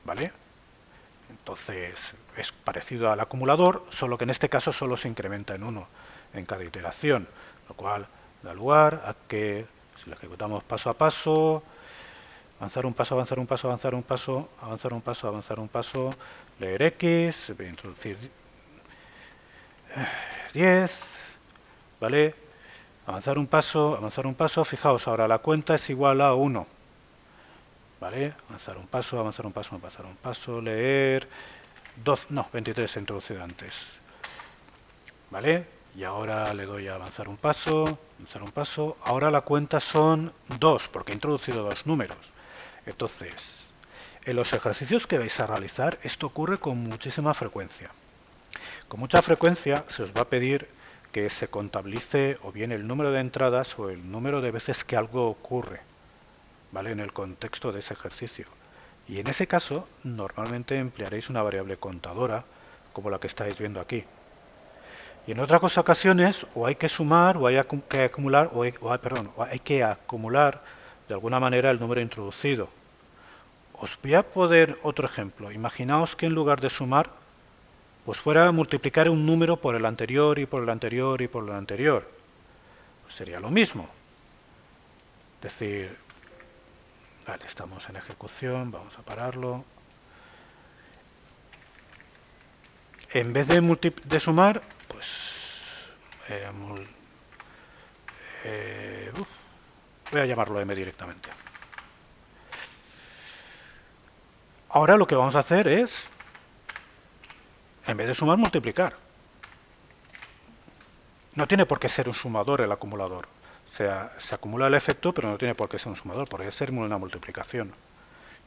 ¿Vale? Entonces es parecido al acumulador, solo que en este caso solo se incrementa en 1 en cada iteración, lo cual da lugar a que si lo ejecutamos paso a paso, avanzar un paso, avanzar un paso, avanzar un paso, avanzar un paso, avanzar un paso, leer X, voy a introducir 10, ¿vale? Avanzar un paso, fijaos, ahora la cuenta es igual a 1. ¿Vale? Avanzar un paso, avanzar un paso, avanzar un paso, leer 12, no, 23 he introducido antes. ¿Vale? Y ahora le doy a avanzar un paso, ahora la cuenta son 2, porque he introducido 2 números. Entonces, en los ejercicios que vais a realizar, esto ocurre con muchísima frecuencia. Con mucha frecuencia se os va a pedir que se contabilice o bien el número de entradas o el número de veces que algo ocurre, ¿vale? En el contexto de ese ejercicio. Y en ese caso, normalmente emplearéis una variable contadora, como la que estáis viendo aquí. Y en otras ocasiones, o hay que sumar, o hay que acumular, o hay que acumular de alguna manera el número introducido. Os voy a poner otro ejemplo. Imaginaos que en lugar de sumar, pues fuera a multiplicar un número por el anterior y por el anterior y por el anterior. Pues sería lo mismo. Es decir, vale, estamos en ejecución, vamos a pararlo. En vez de sumar, pues voy a llamarlo m directamente. Ahora lo que vamos a hacer es, en vez de sumar, multiplicar. No tiene por qué ser un sumador el acumulador. O sea, se acumula el efecto, pero no tiene por qué ser un sumador, podría ser una multiplicación.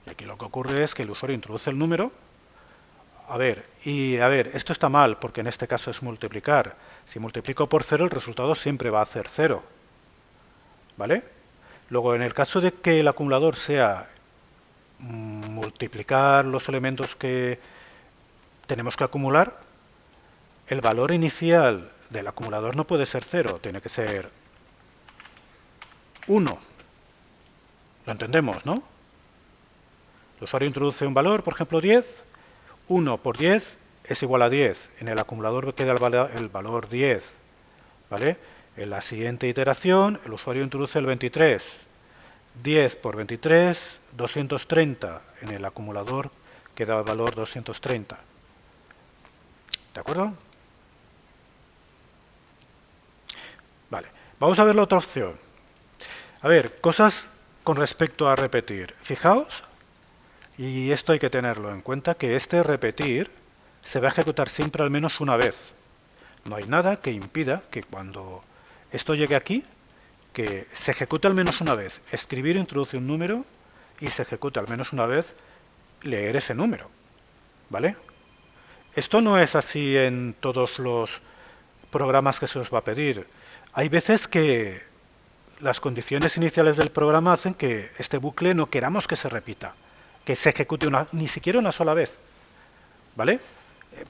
Y aquí lo que ocurre es que el usuario introduce el número. A ver, esto está mal, porque en este caso es multiplicar. Si multiplico por 0, el resultado siempre va a ser 0. ¿Vale? Luego, en el caso de que el acumulador sea multiplicar los elementos que tenemos que acumular, el valor inicial del acumulador no puede ser 0, tiene que ser 1. Lo entendemos, ¿no? El usuario introduce un valor, por ejemplo 10, 1 por 10 es igual a 10. En el acumulador queda el valor 10. ¿Vale? En la siguiente iteración, el usuario introduce el 23. 10 por 23, 230. En el acumulador queda el valor 230. ¿De acuerdo? Vale. Vamos a ver la otra opción. A ver, cosas con respecto a repetir. Fijaos, y esto hay que tenerlo en cuenta, que este repetir se va a ejecutar siempre al menos una vez. No hay nada que impida que cuando esto llegue aquí, que se ejecute al menos una vez. Escribir introduce un número y se ejecute al menos una vez leer ese número. ¿Vale? Esto no es así en todos los programas que se os va a pedir. Hay veces que las condiciones iniciales del programa hacen que este bucle no queramos que se repita, que se ejecute ni siquiera una sola vez. ¿Vale?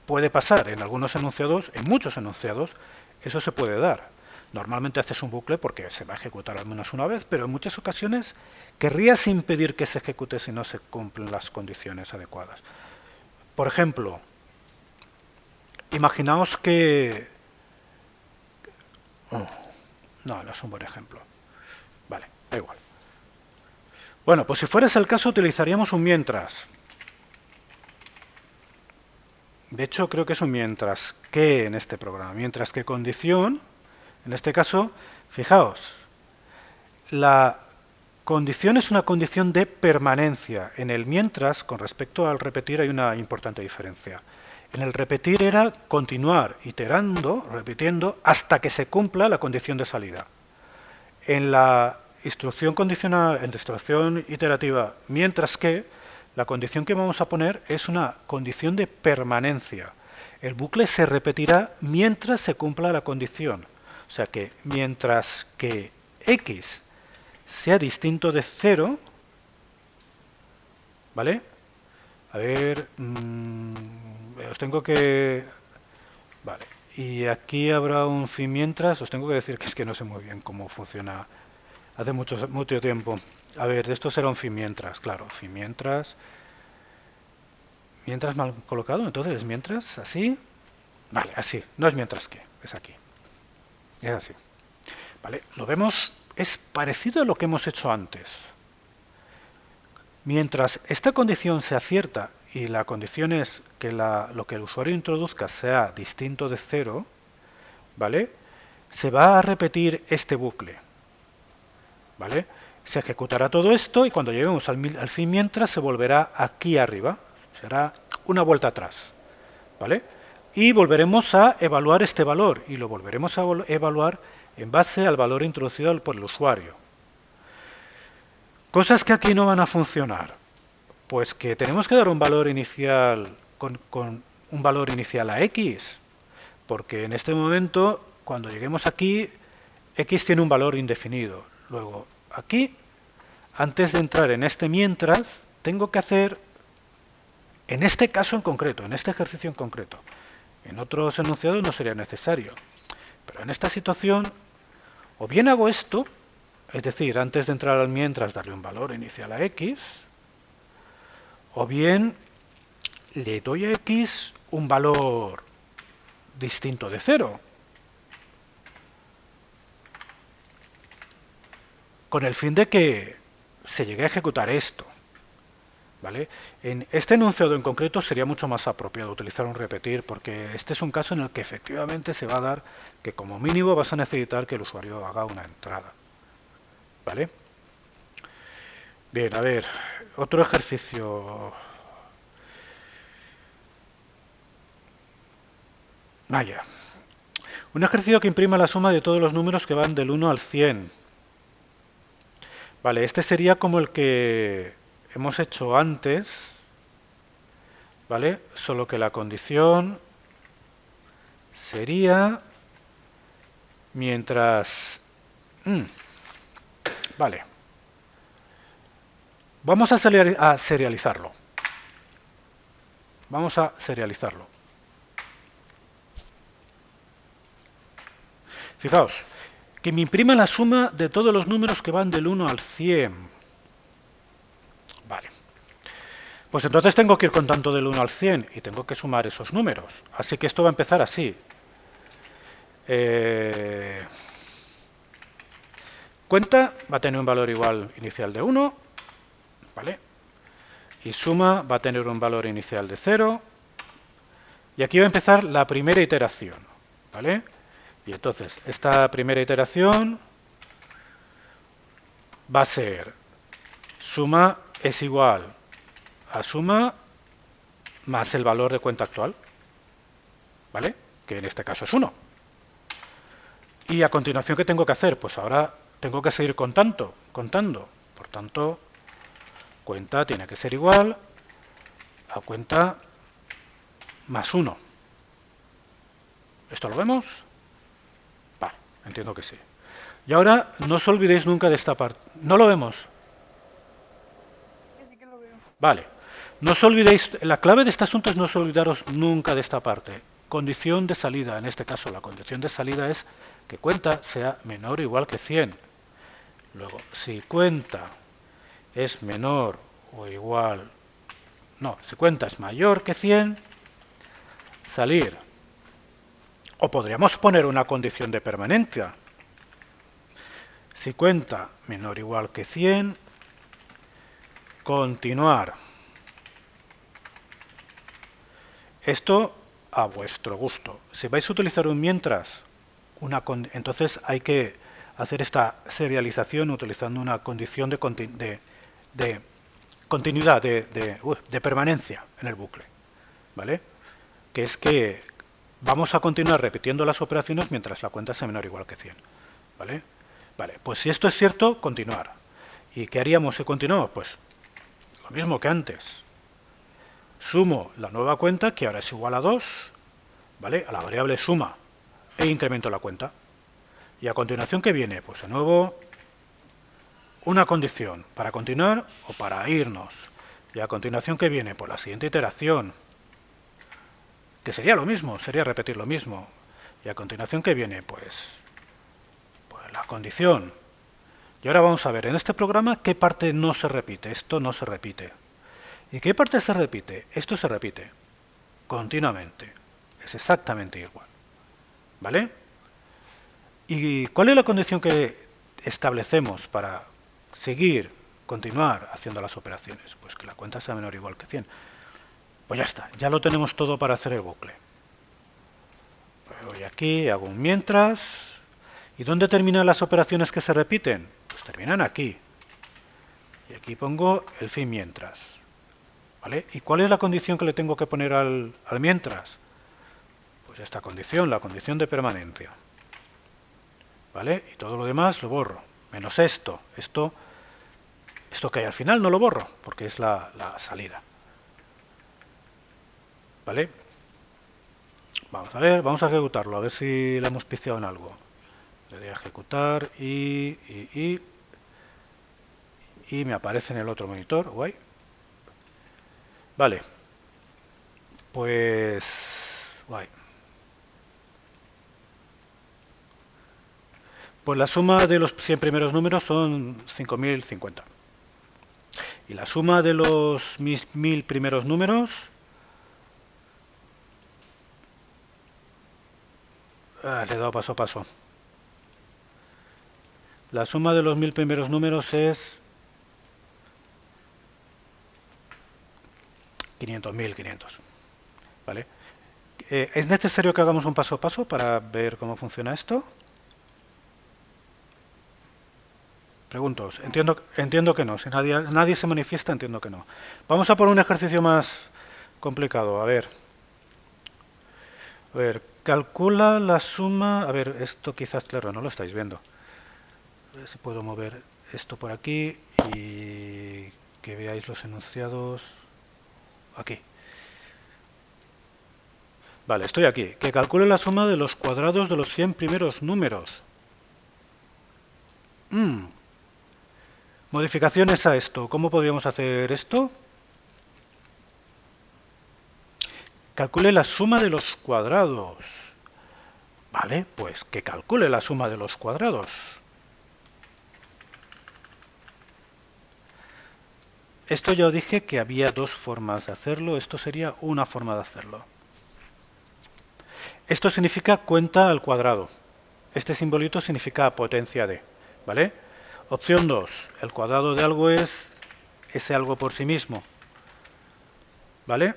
Puede pasar en algunos enunciados, en muchos enunciados, eso se puede dar. Normalmente haces un bucle porque se va a ejecutar al menos una vez, pero en muchas ocasiones querrías impedir que se ejecute si no se cumplen las condiciones adecuadas. Por ejemplo, imaginaos que... no es un buen ejemplo. Vale, da igual. Bueno, pues si fuera ese el caso utilizaríamos un mientras. De hecho, creo que es un mientras que en este programa. Mientras que condición, en este caso, fijaos, la condición es una condición de permanencia. En el mientras, con respecto al repetir, hay una importante diferencia. En el repetir era continuar iterando, repitiendo, hasta que se cumpla la condición de salida. En la instrucción condicional, en la instrucción iterativa, mientras que, la condición que vamos a poner es una condición de permanencia. El bucle se repetirá mientras se cumpla la condición. O sea que mientras que x sea distinto de 0, ¿vale? A ver, os tengo que... Vale, y aquí habrá un fin mientras, os tengo que decir que es que no sé muy bien cómo funciona hace mucho tiempo. A ver, esto será un fin mientras, claro, fin mientras mal colocado, entonces es mientras, así, vale, así, no es mientras que, es aquí, es así. Vale, lo vemos, es parecido a lo que hemos hecho antes. Mientras esta condición se acierta y la condición es que lo que el usuario introduzca sea distinto de 0, ¿vale? Se va a repetir este bucle, ¿vale? Se ejecutará todo esto y cuando lleguemos al fin mientras se volverá aquí arriba, será una vuelta atrás, ¿vale? Y volveremos a evaluar este valor y lo volveremos a evaluar en base al valor introducido por el usuario. Cosas que aquí no van a funcionar. Pues que tenemos que dar un valor inicial con un valor inicial a x, porque en este momento, cuando lleguemos aquí, x tiene un valor indefinido. Luego, aquí, antes de entrar en este mientras, tengo que hacer, en este caso en concreto, en este ejercicio en concreto, en otros enunciados no sería necesario, pero en esta situación, o bien hago esto, es decir, antes de entrar al mientras darle un valor inicial a x, o bien le doy a x un valor distinto de 0, con el fin de que se llegue a ejecutar esto, ¿vale? En este enunciado en concreto sería mucho más apropiado utilizar un repetir, porque este es un caso en el que efectivamente se va a dar que como mínimo vas a necesitar que el usuario haga una entrada, ¿vale? Bien, a ver, otro ejercicio. Vaya. Un ejercicio que imprima la suma de todos los números que van del 1 al 100. Vale, este sería como el que hemos hecho antes, ¿vale? Solo que la condición sería mientras... vale. Vamos a serializarlo. Vamos a serializarlo. Fijaos, que me imprima la suma de todos los números que van del 1 al 100. Vale. Pues entonces tengo que ir contando del 1 al 100 y tengo que sumar esos números. Así que esto va a empezar así. Cuenta va a tener un valor igual inicial de 1, ¿vale? Y suma va a tener un valor inicial de 0. Y aquí va a empezar la primera iteración, ¿vale? Y entonces, esta primera iteración va a ser suma es igual a suma más el valor de cuenta actual, ¿vale? Que en este caso es 1. Y a continuación, ¿qué tengo que hacer? Pues ahora tengo que seguir contando. Por tanto, cuenta tiene que ser igual a cuenta más 1. ¿Esto lo vemos? Vale, entiendo que sí. Y ahora no os olvidéis nunca de esta parte. ¿No lo vemos? Sí que lo veo. Vale. No os olvidéis, la clave de este asunto es no os olvidaros nunca de esta parte. Condición de salida. En este caso, la condición de salida es que cuenta sea menor o igual que 100. Luego, si cuenta es menor o igual... No, si cuenta es mayor que 100, salir. O podríamos poner una condición de permanencia. Si cuenta menor o igual que 100, continuar. Esto a vuestro gusto. Si vais a utilizar un mientras, entonces hay que hacer esta serialización utilizando una condición de continuidad, de permanencia en el bucle, ¿vale? Que es que vamos a continuar repitiendo las operaciones mientras la cuenta sea menor o igual que 100, ¿vale? Vale, pues si esto es cierto, continuar. ¿Y qué haríamos si continuamos? Pues lo mismo que antes. Sumo la nueva cuenta, que ahora es igual a 2, ¿vale? A la variable suma, e incremento la cuenta. Y a continuación, ¿qué viene? Pues de nuevo una condición para continuar o para irnos. Y a continuación, ¿qué viene? Pues la siguiente iteración, que sería lo mismo, sería repetir lo mismo. Y a continuación, ¿qué viene? Pues la condición. Y ahora vamos a ver, en este programa, ¿qué parte no se repite? Esto no se repite. ¿Y qué parte se repite? Esto se repite continuamente. Es exactamente igual. ¿Vale? ¿Y cuál es la condición que establecemos para seguir, continuar haciendo las operaciones? Pues que la cuenta sea menor o igual que 100. Pues ya está, ya lo tenemos todo para hacer el bucle. Pues voy aquí, hago un mientras. ¿Y dónde terminan las operaciones que se repiten? Pues terminan aquí. Y aquí pongo el fin mientras. ¿Vale? ¿Y cuál es la condición que le tengo que poner al mientras? Pues esta condición, la condición de permanencia. ¿Vale? Y todo lo demás lo borro. Menos esto. Esto que hay al final no lo borro, porque es la salida. ¿Vale? Vamos a ver, vamos a ejecutarlo, a ver si le hemos piciado en algo. Le doy a ejecutar y me aparece en el otro monitor. Guay. Vale. Pues... guay. Pues la suma de los 100 primeros números son 5050. Y la suma de los 1000 primeros números... le he dado paso a paso. La suma de los 1000 primeros números es 500.500. ¿Vale? ¿Es necesario que hagamos un paso a paso para ver cómo funciona esto? Pregunto. Entiendo que no. Si nadie se manifiesta, entiendo que no. Vamos a por un ejercicio más complicado. A ver, calcula la suma... A ver, esto quizás, claro, no lo estáis viendo. A ver si puedo mover esto por aquí y que veáis los enunciados. Aquí. Vale, estoy aquí. Que calcule la suma de los cuadrados de los 100 primeros números. Modificaciones a esto. ¿Cómo podríamos hacer esto? Calcule la suma de los cuadrados. Vale, pues que calcule la suma de los cuadrados. Esto ya os dije que había dos formas de hacerlo. Esto sería una forma de hacerlo. Esto significa cuenta al cuadrado. Este simbolito significa potencia de. ¿Vale? Opción 2. El cuadrado de algo es ese algo por sí mismo. ¿Vale?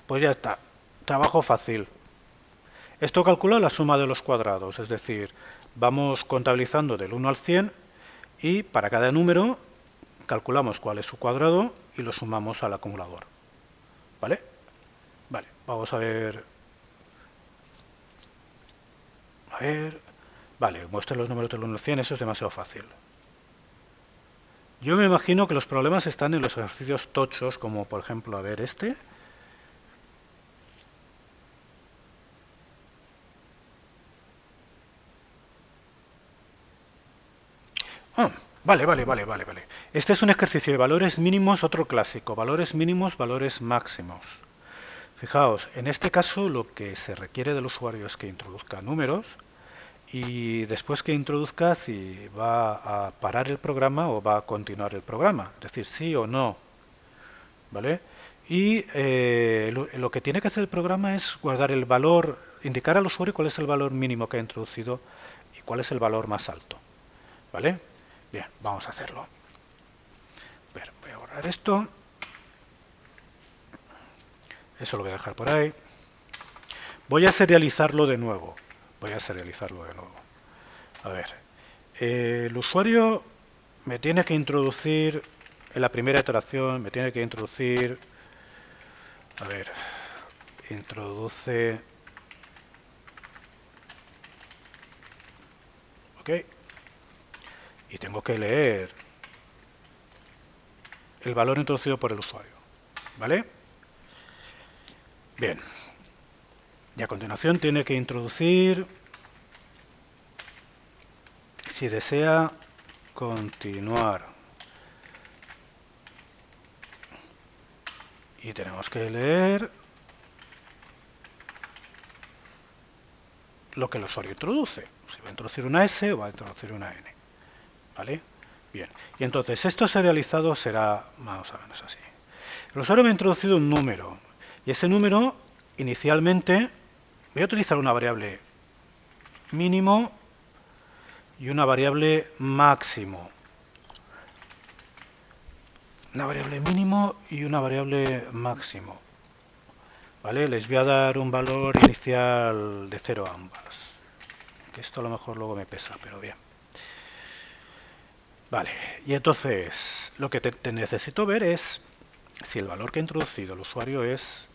Pues ya está. Trabajo fácil. Esto calcula la suma de los cuadrados. Es decir, vamos contabilizando del 1 al 100 y para cada número calculamos cuál es su cuadrado y lo sumamos al acumulador. ¿Vale? Vale, vamos a ver. Vale, muestro los números del 1 al 100, eso es demasiado fácil. Yo me imagino que los problemas están en los ejercicios tochos, como por ejemplo, a ver, este. Vale. Este es un ejercicio de valores mínimos, otro clásico. Valores mínimos, valores máximos. Fijaos, en este caso lo que se requiere del usuario es que introduzca números y después que introduzca si va a parar el programa o va a continuar el programa. Es decir, sí o no. ¿Vale? Y lo que tiene que hacer el programa es guardar el valor, indicar al usuario cuál es el valor mínimo que ha introducido y cuál es el valor más alto. ¿Vale? Bien, vamos a hacerlo. A ver, voy a borrar esto. Eso lo voy a dejar por ahí. Voy a serializarlo de nuevo. A ver, el usuario me tiene que introducir, en la primera iteración, me tiene que introducir, a ver, introduce, ok, y tengo que leer el valor introducido por el usuario, ¿vale? Bien, y a continuación tiene que introducir, si desea continuar, y tenemos que leer lo que el usuario introduce, si va a introducir una S o va a introducir una N, ¿vale? Bien, y entonces esto serializado será más o menos así. El usuario me ha introducido un número, y ese número inicialmente voy a utilizar una variable mínimo y una variable máximo. Una variable mínimo y una variable máximo. ¿Vale? Les voy a dar un valor inicial de 0 a ambas. Que esto a lo mejor luego me pesa, pero bien. Vale, y entonces lo que te necesito ver es si el valor que ha introducido el usuario es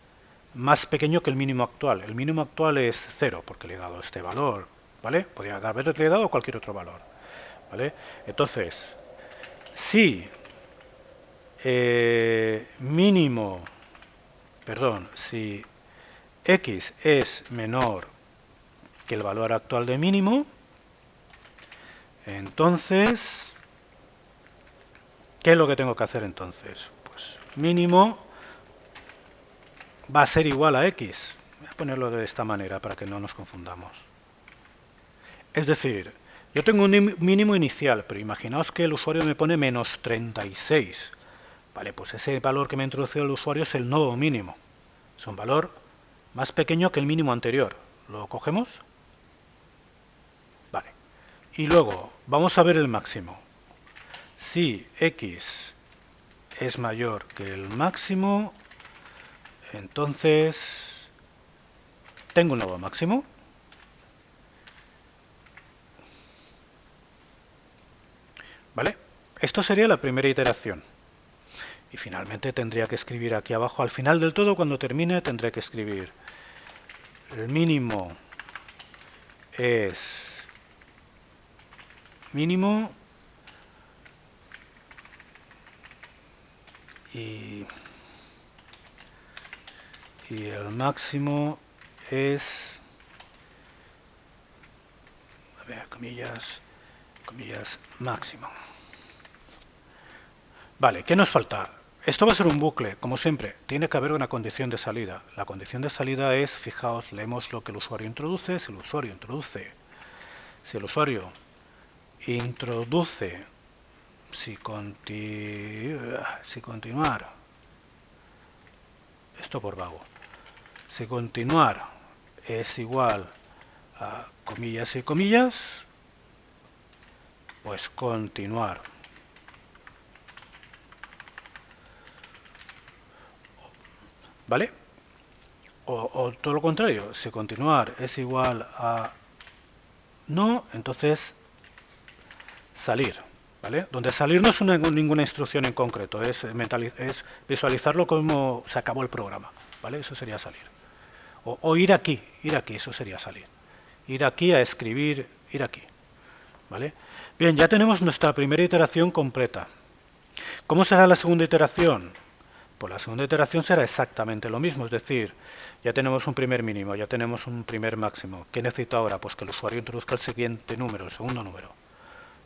más pequeño que el mínimo actual. El mínimo actual es 0 porque le he dado este valor, ¿vale? Podría haberle dado cualquier otro valor, ¿vale? Entonces, si si x es menor que el valor actual de mínimo, entonces, ¿qué es lo que tengo que hacer entonces? Pues mínimo va a ser igual a x. Voy a ponerlo de esta manera para que no nos confundamos. Es decir, yo tengo un mínimo inicial, pero imaginaos que el usuario me pone menos 36. Vale, pues ese valor que me ha introducido el usuario es el nuevo mínimo. Es un valor más pequeño que el mínimo anterior. ¿Lo cogemos? Vale. Y luego, vamos a ver el máximo. Si x es mayor que el máximo, entonces tengo un nuevo máximo. ¿Vale? Esto sería la primera iteración. Y finalmente tendría que escribir aquí abajo, al final del todo, cuando termine, tendré que escribir el mínimo es mínimo y el máximo es, a ver, comillas, máximo. Vale, ¿qué nos falta? Esto va a ser un bucle, como siempre. Tiene que haber una condición de salida. La condición de salida es, fijaos, leemos lo que el usuario introduce. Si el usuario introduce, si continuar, esto por vago, si continuar es igual a comillas y comillas, pues continuar. ¿Vale? O todo lo contrario, si continuar es igual a no, entonces salir. ¿Vale? Donde salir no es ninguna instrucción en concreto, es visualizarlo como se acabó el programa. ¿Vale? Eso sería salir. O ir aquí, eso sería salir. Ir aquí a escribir, ir aquí. ¿Vale? Bien, ya tenemos nuestra primera iteración completa. ¿Cómo será la segunda iteración? Pues la segunda iteración será exactamente lo mismo, es decir, ya tenemos un primer mínimo, ya tenemos un primer máximo. ¿Qué necesito ahora? Pues que el usuario introduzca el siguiente número, el segundo número,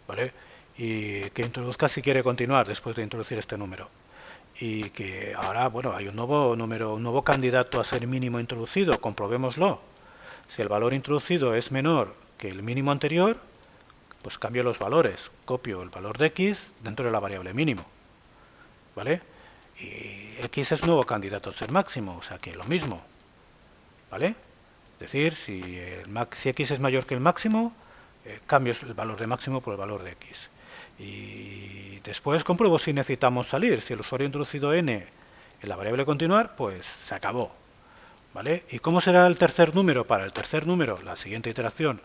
¿vale? Y que introduzca si quiere continuar después de introducir este número. Y que ahora, bueno, hay un nuevo número, un nuevo candidato a ser mínimo introducido, comprobémoslo. Si el valor introducido es menor que el mínimo anterior, pues cambio los valores, copio el valor de x dentro de la variable mínimo, ¿vale? Y x es nuevo candidato a ser máximo, o sea que lo mismo, ¿vale? Es decir, si x es mayor que el máximo, cambio el valor de máximo por el valor de x. Y después compruebo si necesitamos salir. Si el usuario ha introducido n en la variable continuar, pues se acabó, ¿vale? ¿Y cómo será el tercer número? Para el tercer número, la siguiente iteración,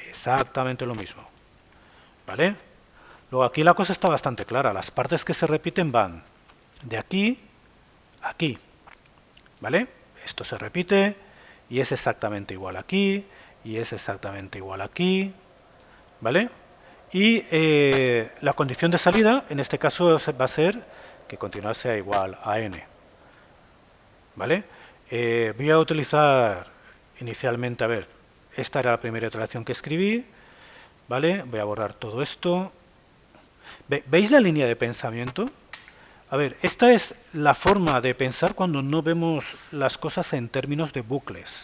exactamente lo mismo, ¿vale? Luego aquí la cosa está bastante clara, las partes que se repiten van de aquí a aquí, ¿vale? Esto se repite y es exactamente igual aquí y es exactamente igual aquí, ¿vale? Y la condición de salida, en este caso, va a ser que continuar sea igual a n, ¿vale? Voy a utilizar inicialmente, a ver, esta era la primera iteración que escribí, ¿vale? Voy a borrar todo esto. ¿Veis la línea de pensamiento? A ver, esta es la forma de pensar cuando no vemos las cosas en términos de bucles.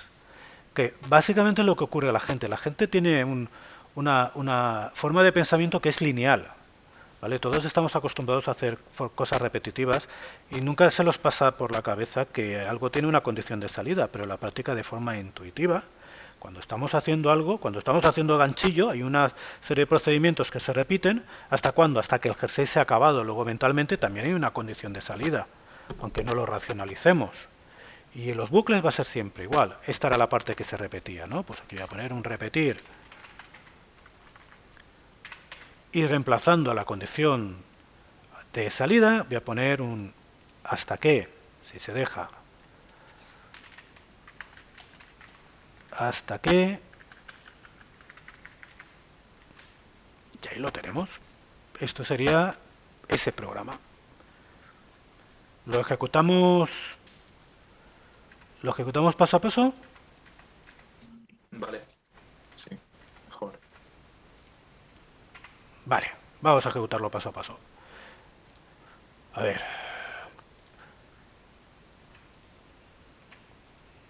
Que básicamente es lo que ocurre a la gente. La gente tiene una forma de pensamiento que es lineal. ¿Vale? Todos estamos acostumbrados a hacer cosas repetitivas y nunca se nos pasa por la cabeza que algo tiene una condición de salida, pero la práctica de forma intuitiva. Cuando estamos haciendo algo, cuando estamos haciendo ganchillo, hay una serie de procedimientos que se repiten. ¿Hasta cuándo? Hasta que el jersey se ha acabado. Luego, mentalmente, también hay una condición de salida, aunque no lo racionalicemos. Y en los bucles va a ser siempre igual. Esta era la parte que se repetía, ¿no? Pues aquí voy a poner un repetir. Y reemplazando a la condición de salida, voy a poner un hasta que, si se deja. Hasta que. Y ahí lo tenemos. Esto sería ese programa. Lo ejecutamos paso a paso. Vale. Sí, mejor. Vale, vamos a ejecutarlo paso a paso. A ver.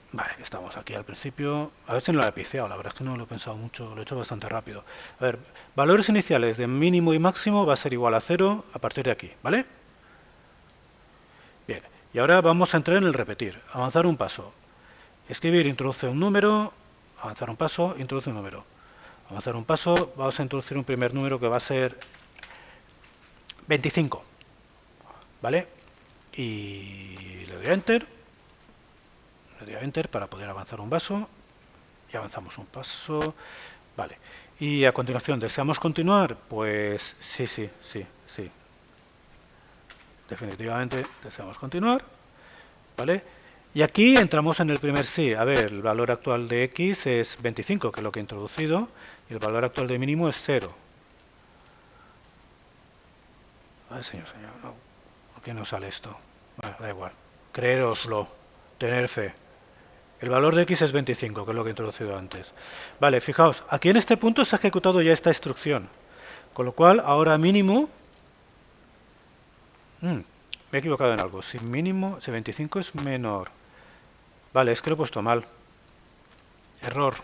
Vale, estamos aquí al principio. A ver si no lo he pifiado, la verdad es que no lo he pensado mucho, lo he hecho bastante rápido. A ver, valores iniciales de mínimo y máximo va a ser igual a 0 a partir de aquí, ¿vale? Bien, y ahora vamos a entrar en el repetir. Avanzar un paso. Escribir, introduce un número, avanzar un paso, introduce un número. Avanzar un paso, vamos a introducir un primer número que va a ser 25, ¿vale? Y le doy a Enter. Le doy a Enter para poder avanzar un paso. Y avanzamos un paso. Vale. Y a continuación, ¿deseamos continuar? Pues sí. Definitivamente deseamos continuar. ¿Vale? Y aquí entramos en el primer sí. A ver, el valor actual de x es 25, que es lo que he introducido. Y el valor actual de mínimo es 0. Ay, señor, no. ¿Por qué no sale esto? Bueno, da igual. Creéroslo. Tener fe. El valor de x es 25, que es lo que he introducido antes. Vale, fijaos, aquí en este punto se ha ejecutado ya esta instrucción. Con lo cual, ahora mínimo... me he equivocado en algo. Si 25 es menor. Vale, es que lo he puesto mal. Error.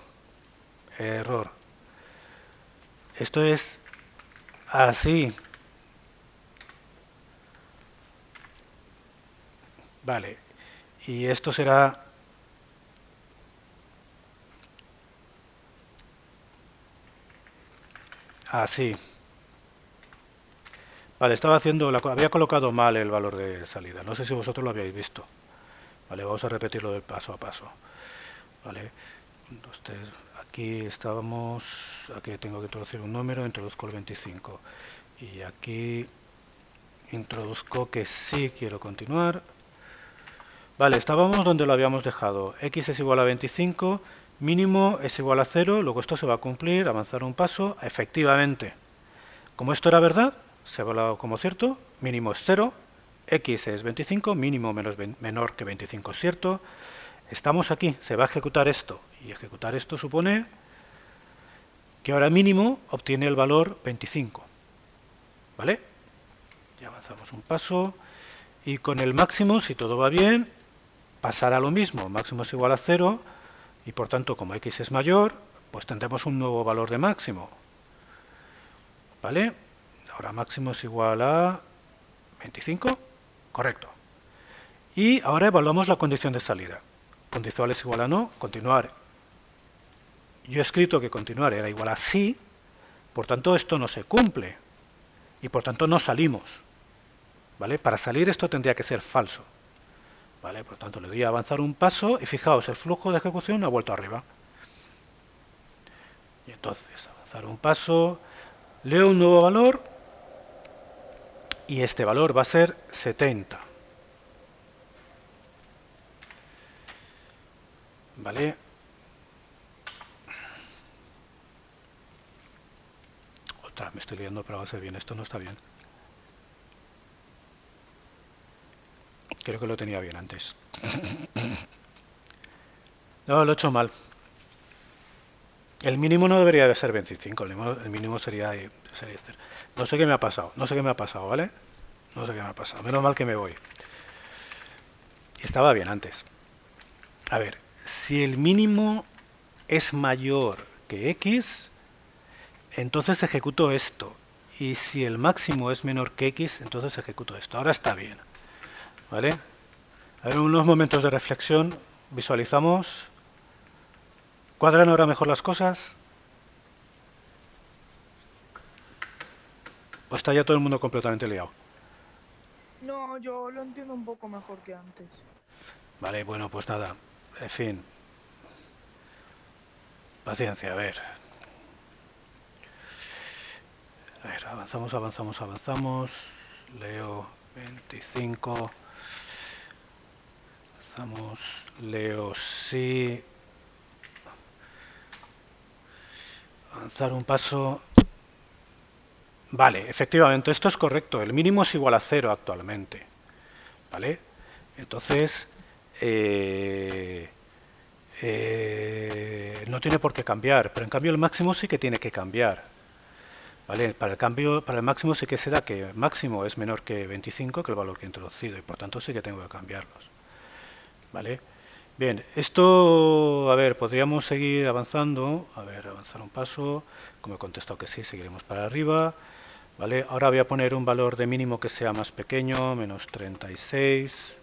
Esto es así. Vale. Y esto será... así. Vale, había colocado mal el valor de salida. No sé si vosotros lo habéis visto. Vale, vamos a repetirlo del paso a paso. Vale, 1, 2, 3. Aquí estábamos. Aquí tengo que introducir un número, introduzco el 25. Y aquí introduzco que sí quiero continuar. Vale, estábamos donde lo habíamos dejado. X es igual a 25, mínimo es igual a 0, luego esto se va a cumplir, avanzar un paso, efectivamente. Como esto era verdad, se ha evaluado como cierto, mínimo es 0, X es 25, mínimo menor que 25 es cierto. Estamos aquí, se va a ejecutar esto, y ejecutar esto supone que ahora mínimo obtiene el valor 25. ¿Vale? Ya avanzamos un paso, y con el máximo, si todo va bien, pasará lo mismo, máximo es igual a 0, y por tanto, como x es mayor, pues tendremos un nuevo valor de máximo. ¿Vale? Ahora máximo es igual a 25, correcto. Y ahora evaluamos la condición de salida. Condicional es igual a no, continuar. Yo he escrito que continuar era igual a sí, por tanto esto no se cumple, y por tanto no salimos. ¿Vale? Para salir esto tendría que ser falso. ¿Vale? Por tanto, le doy a avanzar un paso y fijaos, el flujo de ejecución ha vuelto arriba. Y entonces, avanzar un paso, leo un nuevo valor y este valor va a ser 70. ¿Vale? Otra, me estoy liando, pero va a ser bien. Esto no está bien. Creo que lo tenía bien antes. No, lo he hecho mal. El mínimo no debería de ser 25. El mínimo sería 0. No sé qué me ha pasado. No sé qué me ha pasado, ¿vale? No sé qué me ha pasado. Menos mal que me voy. Estaba bien antes. A ver, si el mínimo es mayor que X, entonces ejecuto esto. Y si el máximo es menor que X, entonces ejecuto esto. Ahora está bien. ¿Vale? A ver, unos momentos de reflexión. Visualizamos. ¿Cuadran ahora mejor las cosas? ¿O está ya todo el mundo completamente liado? No, yo lo entiendo un poco mejor que antes. Vale, bueno, pues nada. En fin. Paciencia, a ver. A ver, avanzamos, avanzamos, avanzamos. Leo 25. Avanzamos. Leo sí. Avanzar un paso. Vale, efectivamente, esto es correcto. El mínimo es igual a 0 actualmente. ¿Vale? Entonces, no tiene por qué cambiar, pero en cambio el máximo sí que tiene que cambiar. ¿Vale? Para el máximo sí que se da que el máximo es menor que 25, que el valor que he introducido, y por tanto sí que tengo que cambiarlos. ¿Vale? Bien, esto, a ver, podríamos seguir avanzando. A ver, avanzar un paso. Como he contestado que sí, seguiremos para arriba. ¿Vale? Ahora voy a poner un valor de mínimo que sea más pequeño, menos 36.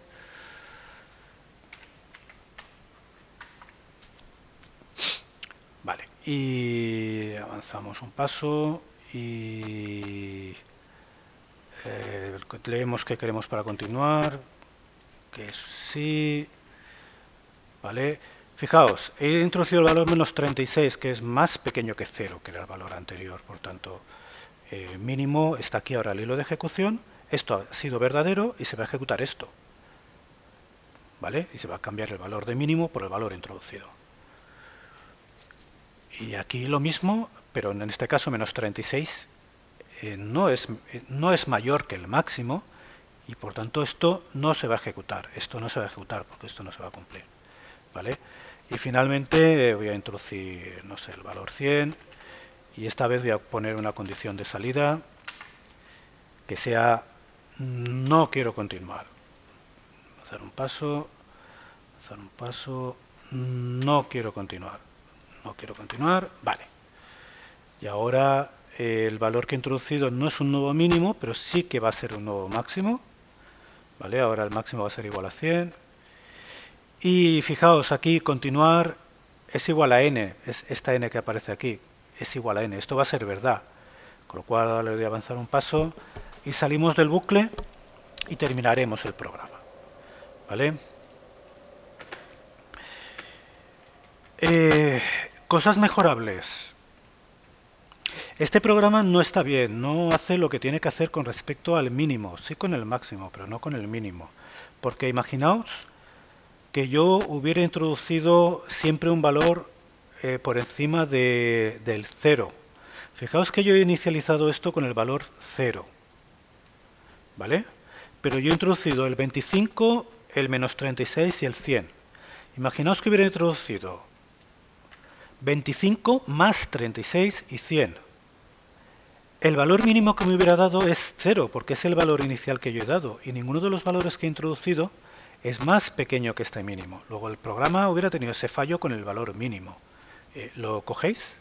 Vale, y avanzamos un paso y leemos qué queremos para continuar, que sí, vale. Fijaos, he introducido el valor menos 36, que es más pequeño que 0, que era el valor anterior, por tanto, mínimo está aquí ahora el hilo de ejecución, esto ha sido verdadero y se va a ejecutar esto, ¿vale? Y se va a cambiar el valor de mínimo por el valor introducido. Y aquí lo mismo, pero en este caso menos 36 no es mayor que el máximo y por tanto esto no se va a ejecutar. Esto no se va a ejecutar porque esto no se va a cumplir. ¿Vale? Y finalmente voy a introducir, no sé, el valor 100 y esta vez voy a poner una condición de salida que sea no quiero continuar. Hacer un paso, no quiero continuar. No quiero continuar, vale. Y ahora el valor que he introducido no es un nuevo mínimo, pero sí que va a ser un nuevo máximo. ¿Vale? Ahora el máximo va a ser igual a 100. Y fijaos, aquí continuar es igual a n, es esta n que aparece aquí, es igual a n. Esto va a ser verdad. Con lo cual le voy a avanzar un paso y salimos del bucle y terminaremos el programa. ¿Vale? Cosas mejorables. Este programa no está bien, no hace lo que tiene que hacer con respecto al mínimo, sí con el máximo, pero no con el mínimo. Porque imaginaos que yo hubiera introducido siempre un valor por encima del 0. Fijaos que yo he inicializado esto con el valor 0, ¿vale? Pero yo he introducido el 25, el menos 36 y el 100. Imaginaos que hubiera introducido 25 más 36 y 100. El valor mínimo que me hubiera dado es 0, porque es el valor inicial que yo he dado, y ninguno de los valores que he introducido es más pequeño que este mínimo. Luego el programa hubiera tenido ese fallo con el valor mínimo. ¿Lo cogéis?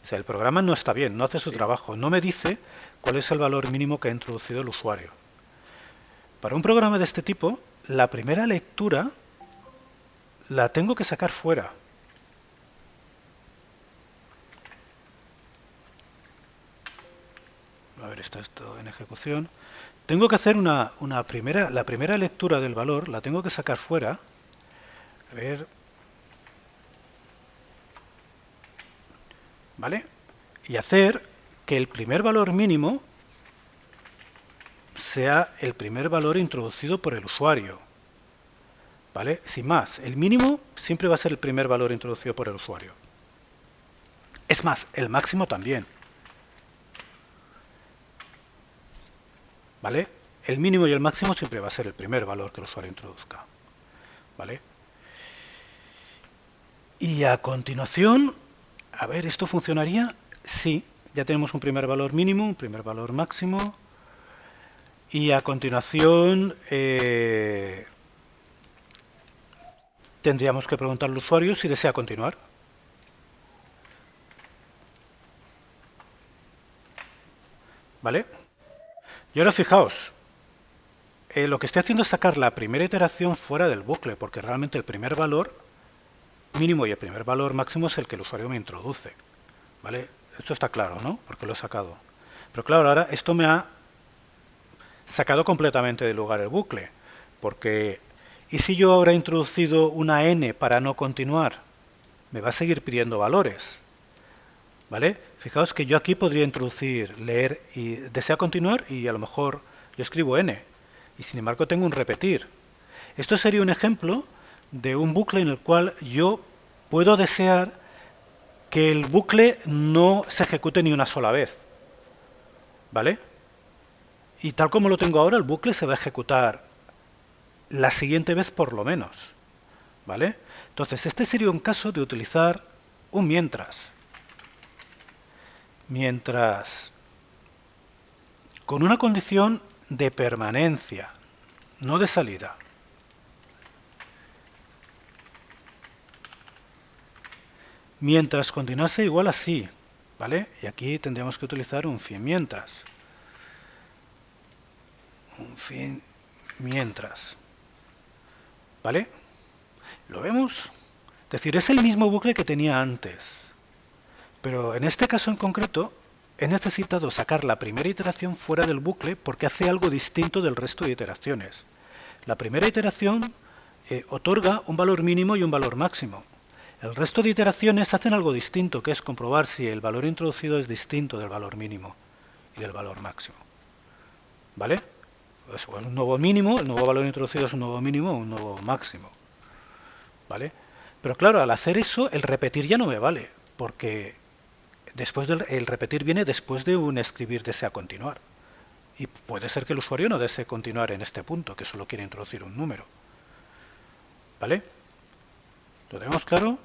O sea, el programa no está bien, no hace su trabajo, no me dice cuál es el valor mínimo que ha introducido el usuario. Para un programa de este tipo, la primera lectura la tengo que sacar fuera. A ver, está esto en ejecución. Tengo que hacer la primera lectura del valor, la tengo que sacar fuera. A ver. ¿Vale? Y hacer que el primer valor mínimo sea el primer valor introducido por el usuario. ¿Vale? Sin más, el mínimo siempre va a ser el primer valor introducido por el usuario. Es más, el máximo también. ¿Vale? El mínimo y el máximo siempre va a ser el primer valor que el usuario introduzca. ¿Vale? Y a continuación, a ver, ¿esto funcionaría? Sí, ya tenemos un primer valor mínimo, un primer valor máximo. Y a continuación tendríamos que preguntar al usuario si desea continuar. ¿Vale? Y ahora fijaos, lo que estoy haciendo es sacar la primera iteración fuera del bucle, porque realmente el primer valor mínimo y el primer valor máximo es el que el usuario me introduce. ¿Vale? Esto está claro, ¿no? Porque lo he sacado. Pero claro, ahora esto me ha sacado completamente de lugar el bucle. Porque, ¿y si yo ahora he introducido una n para no continuar? Me va a seguir pidiendo valores. ¿Vale? Fijaos que yo aquí podría introducir, leer y desea continuar y a lo mejor yo escribo n. Y sin embargo tengo un repetir. Esto sería un ejemplo de un bucle en el cual yo puedo desear que el bucle no se ejecute ni una sola vez. ¿Vale? Y tal como lo tengo ahora, el bucle se va a ejecutar la siguiente vez por lo menos. ¿Vale? Entonces, este sería un caso de utilizar un mientras. Mientras con una condición de permanencia, no de salida. Mientras continuase igual así, ¿vale? Y aquí tendríamos que utilizar un fin mientras. Un fin mientras. ¿Vale? ¿Lo vemos? Es decir, es el mismo bucle que tenía antes. Pero en este caso en concreto, he necesitado sacar la primera iteración fuera del bucle porque hace algo distinto del resto de iteraciones. La primera iteración otorga un valor mínimo y un valor máximo. El resto de iteraciones hacen algo distinto, que es comprobar si el valor introducido es distinto del valor mínimo y del valor máximo. ¿Vale? Pues un nuevo mínimo, el nuevo valor introducido es un nuevo mínimo o un nuevo máximo. ¿Vale? Pero claro, al hacer eso, el repetir ya no me vale, porque el repetir viene después de un escribir desea continuar. Y puede ser que el usuario no desee continuar en este punto, que solo quiere introducir un número. ¿Vale? ¿Lo tenemos claro?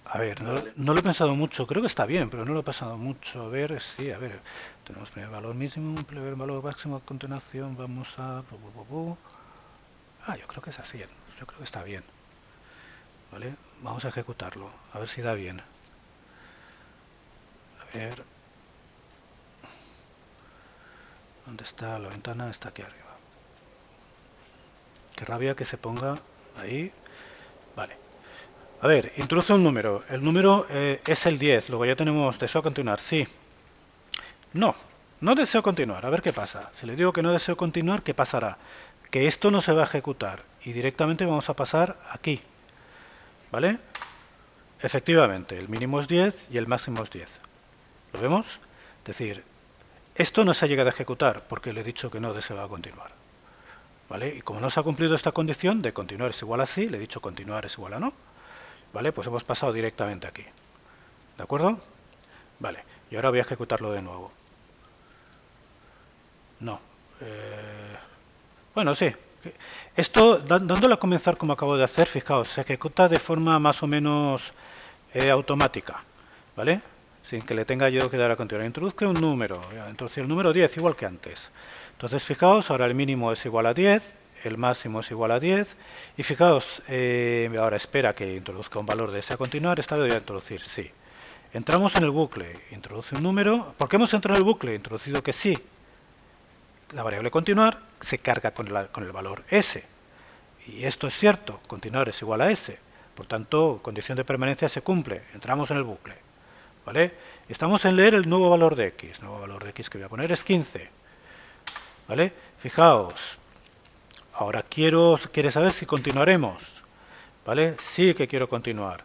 A ver, no lo he pensado mucho, creo que está bien, pero no lo he pensado mucho. A ver, sí, a ver. Tenemos primer valor mínimo, primer valor máximo, a continuación vamos a... yo creo que es así, yo creo que está bien. ¿Vale? Vamos a ejecutarlo, a ver si da bien. A ver... ¿Dónde está la ventana? Está aquí arriba. Qué rabia que se ponga ahí. Vale. A ver, introduce un número. El número es el 10. Luego ya tenemos deseo continuar. Sí. No deseo continuar. A ver qué pasa. Si le digo que no deseo continuar, ¿qué pasará? Que esto no se va a ejecutar. Y directamente vamos a pasar aquí. ¿Vale? Efectivamente, el mínimo es 10 y el máximo es 10. ¿Lo vemos? Es decir, esto no se ha llegado a ejecutar porque le he dicho que no desea continuar. ¿Vale? Y como no se ha cumplido esta condición de continuar es igual a sí, le he dicho continuar es igual a no. ¿Vale? Pues hemos pasado directamente aquí. ¿De acuerdo? Vale. Y ahora voy a ejecutarlo de nuevo. No. Bueno, sí. Esto, dándole a comenzar como acabo de hacer, fijaos, se ejecuta de forma más o menos automática. ¿Vale? Sin que le tenga yo que dar a continuar. Introduzca un número. Introducir el número 10 igual que antes. Entonces, fijaos, ahora el mínimo es igual a 10. El máximo es igual a 10. Y fijaos, ahora espera que introduzca un valor de desea continuar. Esta vez voy a introducir sí. Entramos en el bucle. Introduce un número. ¿Por qué hemos entrado en el bucle? Introducido que sí. La variable continuar se carga con el valor s. Y esto es cierto. Continuar es igual a s. Por tanto, condición de permanencia se cumple. Entramos en el bucle. ¿vale? Estamos en leer el nuevo valor de x. El nuevo valor de x que voy a poner es 15, ¿vale? Fijaos, ahora quiere saber si continuaremos, ¿vale? Sí que quiero continuar.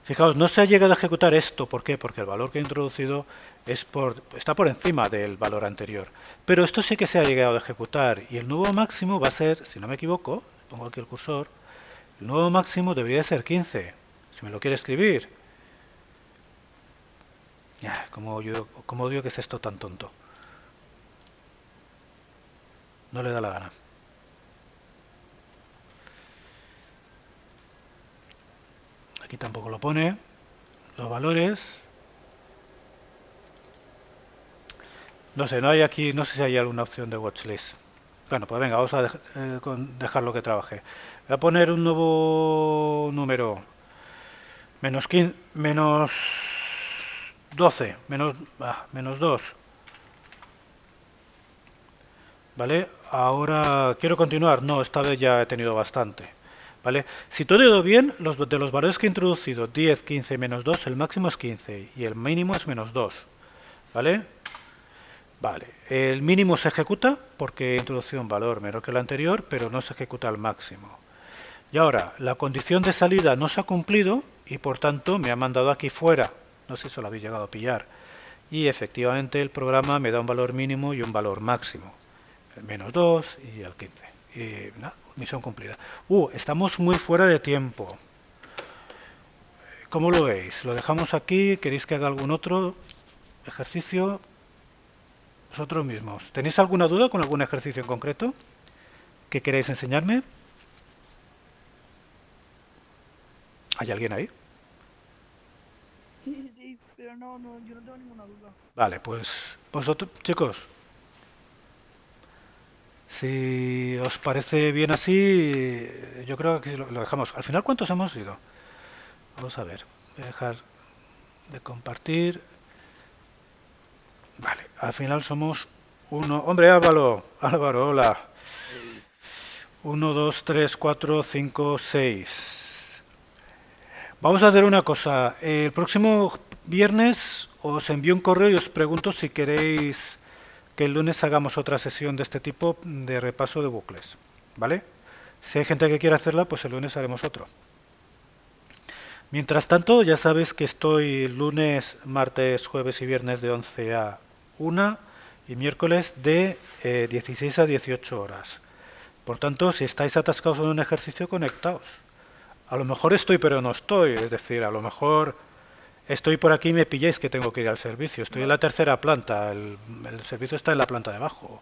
Fijaos, no se ha llegado a ejecutar esto. ¿Por qué? Porque el valor que he introducido está por encima del valor anterior. Pero esto sí que se ha llegado a ejecutar. Y el nuevo máximo va a ser, si no me equivoco, pongo aquí el cursor, el nuevo máximo debería ser 15. Si me lo quiere escribir. ¿Cómo digo que es esto tan tonto? No le da la gana. Aquí tampoco lo pone. Los valores. No sé, no hay aquí, no sé si hay alguna opción de watchlist. Bueno, pues venga, vamos a dejarlo que trabaje. Voy a poner un nuevo número. Menos 15, menos 12, menos 2. ¿Vale? Ahora, ¿quiero continuar? No, esta vez ya he tenido bastante. ¿Vale? Si todo ha ido bien, de los valores que he introducido, 10, 15, menos 2, el máximo es 15 y el mínimo es menos 2. ¿Vale? Vale, el mínimo se ejecuta porque he introducido un valor menor que el anterior, pero no se ejecuta al máximo. Y ahora, la condición de salida no se ha cumplido y por tanto me ha mandado aquí fuera. No sé si se lo habéis llegado a pillar. Y efectivamente el programa me da un valor mínimo y un valor máximo. El menos 2 y el 15. Y nada, misión cumplida. Estamos muy fuera de tiempo. ¿Cómo lo veis? ¿Lo dejamos aquí? ¿Queréis que haga algún otro ejercicio? Vosotros mismos. ¿Tenéis alguna duda con algún ejercicio en concreto que queréis enseñarme? ¿Hay alguien ahí? Sí, pero no, yo no tengo ninguna duda. Vale, pues vosotros, chicos, si os parece bien así, yo creo que lo dejamos. Al final, ¿cuántos hemos ido? Vamos a ver. Voy a dejar de compartir. Vale, al final somos uno. Hombre, Álvaro, hola. 1, 2, 3, 4, 5, 6. Vamos a hacer una cosa. El próximo viernes os envío un correo y os pregunto si queréis que el lunes hagamos otra sesión de este tipo de repaso de bucles. ¿Vale? Si hay gente que quiere hacerla, pues el lunes haremos otro. Mientras tanto, ya sabéis que estoy lunes, martes, jueves y viernes de 11 a 1 y miércoles de 16 a 18 horas. Por tanto, si estáis atascados en un ejercicio, conectaos. A lo mejor estoy, pero no estoy. Es decir, a lo mejor estoy por aquí y me pilláis que tengo que ir al servicio. Estoy en la tercera planta. El servicio está en la planta de abajo.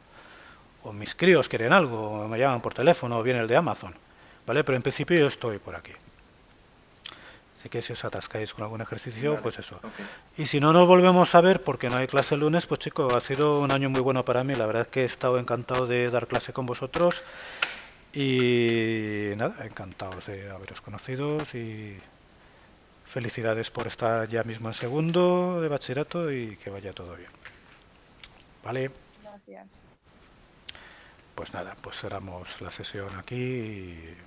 O mis críos quieren algo, o me llaman por teléfono, o viene el de Amazon. ¿Vale? Pero en principio yo estoy por aquí. Así que si os atascáis con algún ejercicio, Vale, pues eso. ok. Y si no nos volvemos a ver porque no hay clase el lunes, pues chicos, ha sido un año muy bueno para mí. La verdad es que he estado encantado de dar clase con vosotros. Y nada, encantados de haberos conocido y felicidades por estar ya mismo en segundo de bachillerato y que vaya todo bien. ¿Vale? Gracias. Pues nada, pues cerramos la sesión aquí y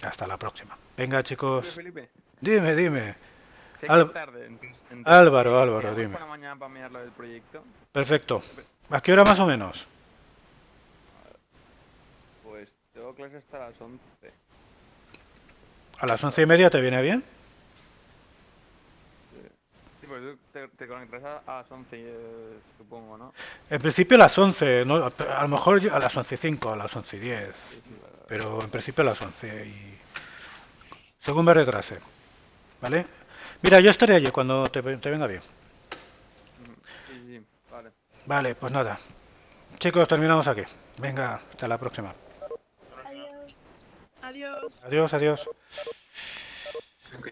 hasta la próxima. Venga, Oye, chicos. Felipe, Dime. sé que Al- es tarde, entonces Álvaro, quedamos dime. para mañana para mirar lo del proyecto. Perfecto. ¿A qué hora más o menos? Pues tengo clase hasta las 11. ¿A las 11:30 te viene bien? Sí, pues tú te conectarás a las 11, supongo, ¿no? En principio a las 11, ¿no? A lo mejor a las 11:05, a las 11:10. Sí, vale. Pero en principio a las 11 y según me retrase. ¿Vale? Mira, yo estaré allí cuando te venga bien. Sí, vale. Vale, pues nada. Chicos, terminamos aquí. Venga, hasta la próxima. Adiós. Adiós. Adiós. Ok.